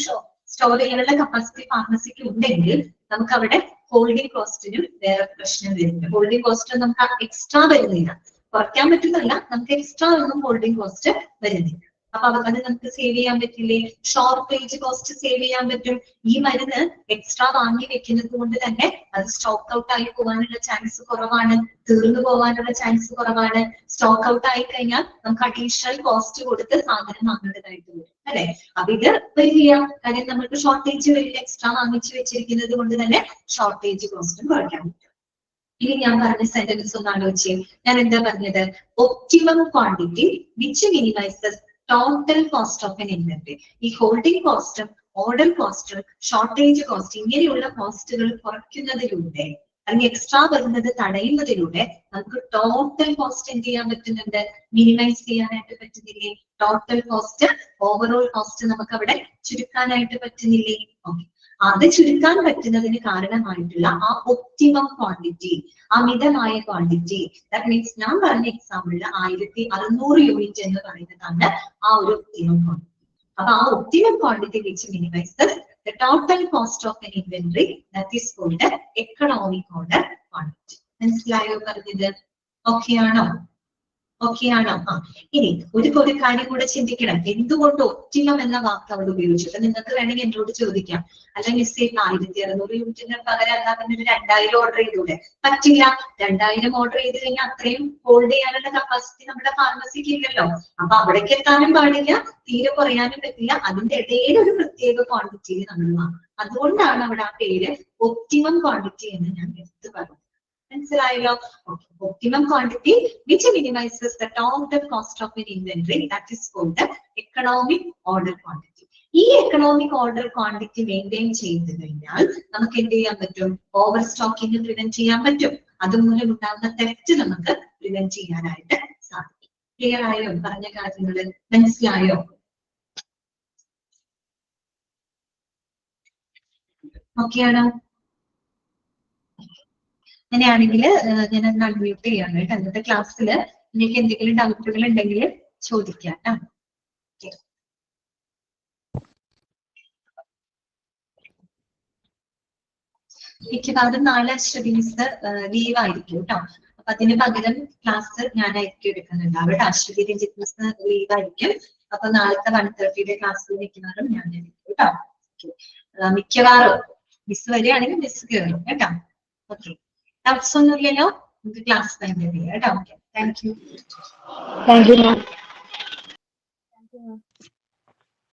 സ്റ്റോർ ചെയ്യാനുള്ള കപ്പാസിറ്റി ഫാർമസിക്ക് ഉണ്ടെങ്കിൽ നമുക്ക് അവിടെ ഹോൾഡിംഗ് കോസ്റ്റിനും വേറെ പ്രശ്നം വരുന്നുണ്ട്. ഹോൾഡിംഗ് കോസ്റ്റ് നമുക്ക് എക്സ്ട്രാ വരുന്നില്ല, കുറയ്ക്കാൻ പറ്റുന്നല്ല, നമുക്ക് എക്സ്ട്രാ ഒന്നും ഹോൾഡിംഗ് കോസ്റ്റ് വരുന്നില്ല. അപ്പൊ അത് നമുക്ക് സേവ് ചെയ്യാൻ പറ്റില്ലേ? ഷോർട്ടേജ് കോസ്റ്റ് സേവ് ചെയ്യാൻ പറ്റും. ഈ മരുന്ന് എക്സ്ട്രാ വാങ്ങി വെക്കുന്നത് കൊണ്ട് തന്നെ അത് സ്റ്റോക്ക് ഔട്ട് ആയി പോകാനുള്ള ചാൻസ് കുറവാണ്, തീർന്നു പോകാനുള്ള ചാൻസ് കുറവാണ്. സ്റ്റോക്ക് ഔട്ട് ആയി കഴിഞ്ഞാൽ നമുക്ക് അഡീഷണൽ കോസ്റ്റ് കൊടുത്ത് സാധനം വാങ്ങേണ്ടതായിട്ട് വരും അല്ലെ? അപ്പൊ ഇത് വരില്ല, കാര്യം നമുക്ക് ഷോർട്ടേജ് വരില്ല, എക്സ്ട്രാ വാങ്ങിച്ചു വെച്ചിരിക്കുന്നത് കൊണ്ട് തന്നെ ഷോർട്ടേജ് കോസ്റ്റും കുറയ്ക്കാൻ പറ്റും. ഇനി ഞാൻ പറഞ്ഞ സെന്റൻസ് ഒന്ന് ആലോചിച്ച്, ഞാൻ എന്താ പറഞ്ഞത്? Optimum quantity which minimises total cost of an inventory. ഈ ഹോൾഡിംഗ് കോസ്റ്റും ഓർഡർ കോസ്റ്റും ഷോർട്ടേജ് കോസ്റ്റ് ഇങ്ങനെയുള്ള കോസ്റ്റുകൾ കുറയ്ക്കുന്നതിലൂടെ അല്ലെങ്കിൽ എക്സ്ട്രാ വരുന്നത് തടയുന്നതിലൂടെ നമുക്ക് ടോട്ടൽ കോസ്റ്റ് എന്ത് ചെയ്യാൻ പറ്റുന്നുണ്ട്? മിനിമൈസ് ചെയ്യാനായിട്ട് പറ്റുന്നില്ലേ? ടോട്ടൽ കോസ്റ്റ്, ഓവറോൾ കോസ്റ്റ് നമുക്ക് അവിടെ ചുരുക്കാനായിട്ട് പറ്റുന്നില്ലേ? ഓക്കെ, അത് ചുരുക്കാൻ പറ്റുന്നതിന് കാരണമായിട്ടുള്ള ആ ഒപ്റ്റിമം ക്വാണ്ടിറ്റി, ആ മിതമായ ക്വാണ്ടിറ്റി, ദാറ്റ് മീൻസ് ഞാൻ പറഞ്ഞ എക്സാമ്പിളിൽ 1600 യൂണിറ്റ് എന്ന് പറയുന്നതാണ് ആ ഒരു ഒപ്റ്റിമം ക്വാണ്ടിറ്റി. അപ്പൊ ആ ഒപ്റ്റിമം ക്വാണ്ടിറ്റി വെച്ച് minimizes the total cost of an inventory, that is called economic order quantity. മനസ്സിലായോ പറഞ്ഞത്? ഓക്കെ ആണോ? ഓക്കെ ആണോ? ഇനി ഒരു കാര്യം കൂടെ ചിന്തിക്കണം, എന്തുകൊണ്ട് ഒപ്റ്റിമം എന്ന വാക്ക് അവിടെ ഉപയോഗിച്ചത്? നിങ്ങൾക്ക് വേണമെങ്കിൽ എന്നോട് ചോദിക്കാം, അല്ല മിസ് 1600 യൂണിറ്റിന് പകരം എന്താ പറഞ്ഞ 2000 ഓർഡർ ചെയ്തൂടെ? പറ്റില്ല. 2000 ഓർഡർ ചെയ്ത് കഴിഞ്ഞാൽ അത്രയും ഹോൾഡ് ചെയ്യാനുള്ള കപ്പാസിറ്റി നമ്മുടെ ഫാർമസിക്ക് ഇല്ലല്ലോ. അപ്പൊ അവിടേക്ക് എത്താനും പാടില്ല, തീരെ കുറയാനും പറ്റില്ല. അതിന്റെ ഇടയിൽ ഒരു പ്രത്യേക ക്വാണ്ടിറ്റിയിൽ നമ്മൾ വാങ്ങും. അതുകൊണ്ടാണ് അവിടെ ആ പേര് ഒപ്റ്റിമം ക്വാണ്ടിറ്റി എന്ന് ഞാൻ എടുത്ത് പറഞ്ഞത്. മനസ്സിലായല്ലോ? Optimum quantity which minimizes the total cost of an inventory, that is called economic order quantity. ഈ എക്കണോമിക് ഓർഡർ ക്വാണ്ടിറ്റി മെയിൻറ്റെയിൻ ചെയ്ത് കഴിഞ്ഞാൽ നമുക്ക് എന്ത് ചെയ്യാൻ പറ്റും? ഓവർ സ്റ്റോക്കിംഗ് പ്രിവെന്റ് ചെയ്യാൻ പറ്റും. അതുമൂലം ഉണ്ടാകുന്ന തെറ്റ് നമുക്ക് പ്രിവെന്റ് ചെയ്യാനായിട്ട് സാധിക്കും. ക്ലിയർ ആയോ പറഞ്ഞ കാര്യങ്ങൾ? മനസ്സിലായോ? ഓക്കെയാണോ? അങ്ങനെയാണെങ്കിൽ ഞാൻ ഒന്ന് അൺമ്യൂട്ട് ചെയ്യാണ് കേട്ടോ. ഇന്നത്തെ ക്ലാസ്സിൽ നിങ്ങൾക്ക് എന്തെങ്കിലും ഡൗട്ടുകൾ ഉണ്ടെങ്കിൽ ചോദിക്കാം കേട്ടോ. മിക്കവാറും നാളെ അശ്വതി മിസ് ലീവ് ആയിരിക്കും കേട്ടോ. അപ്പൊ അതിന് പകരം ക്ലാസ് ഞാനായിരിക്കും എടുക്കുന്നുണ്ട്. അവിടെ അശ്വതി രഞ്ജിത്ത് മിസ് ലീവ് ആയിരിക്കും. അപ്പൊ നാളത്തെ 1:30 ക്ലാസ്സിൽ മിക്കവാറും ഞാൻ എടുക്കും കേട്ടോ. മിക്കവാറും മിസ് വരികയാണെങ്കിൽ മിസ് കയറും കേട്ടോ. ഓക്കെ, ഡൗട്ട്സ് ഒന്നുമില്ലല്ലോ? നമുക്ക് ക്ലാസ് തന്നെ ചെയ്യാം കേട്ടോ. Okay, thank you. Thank you, ma'am.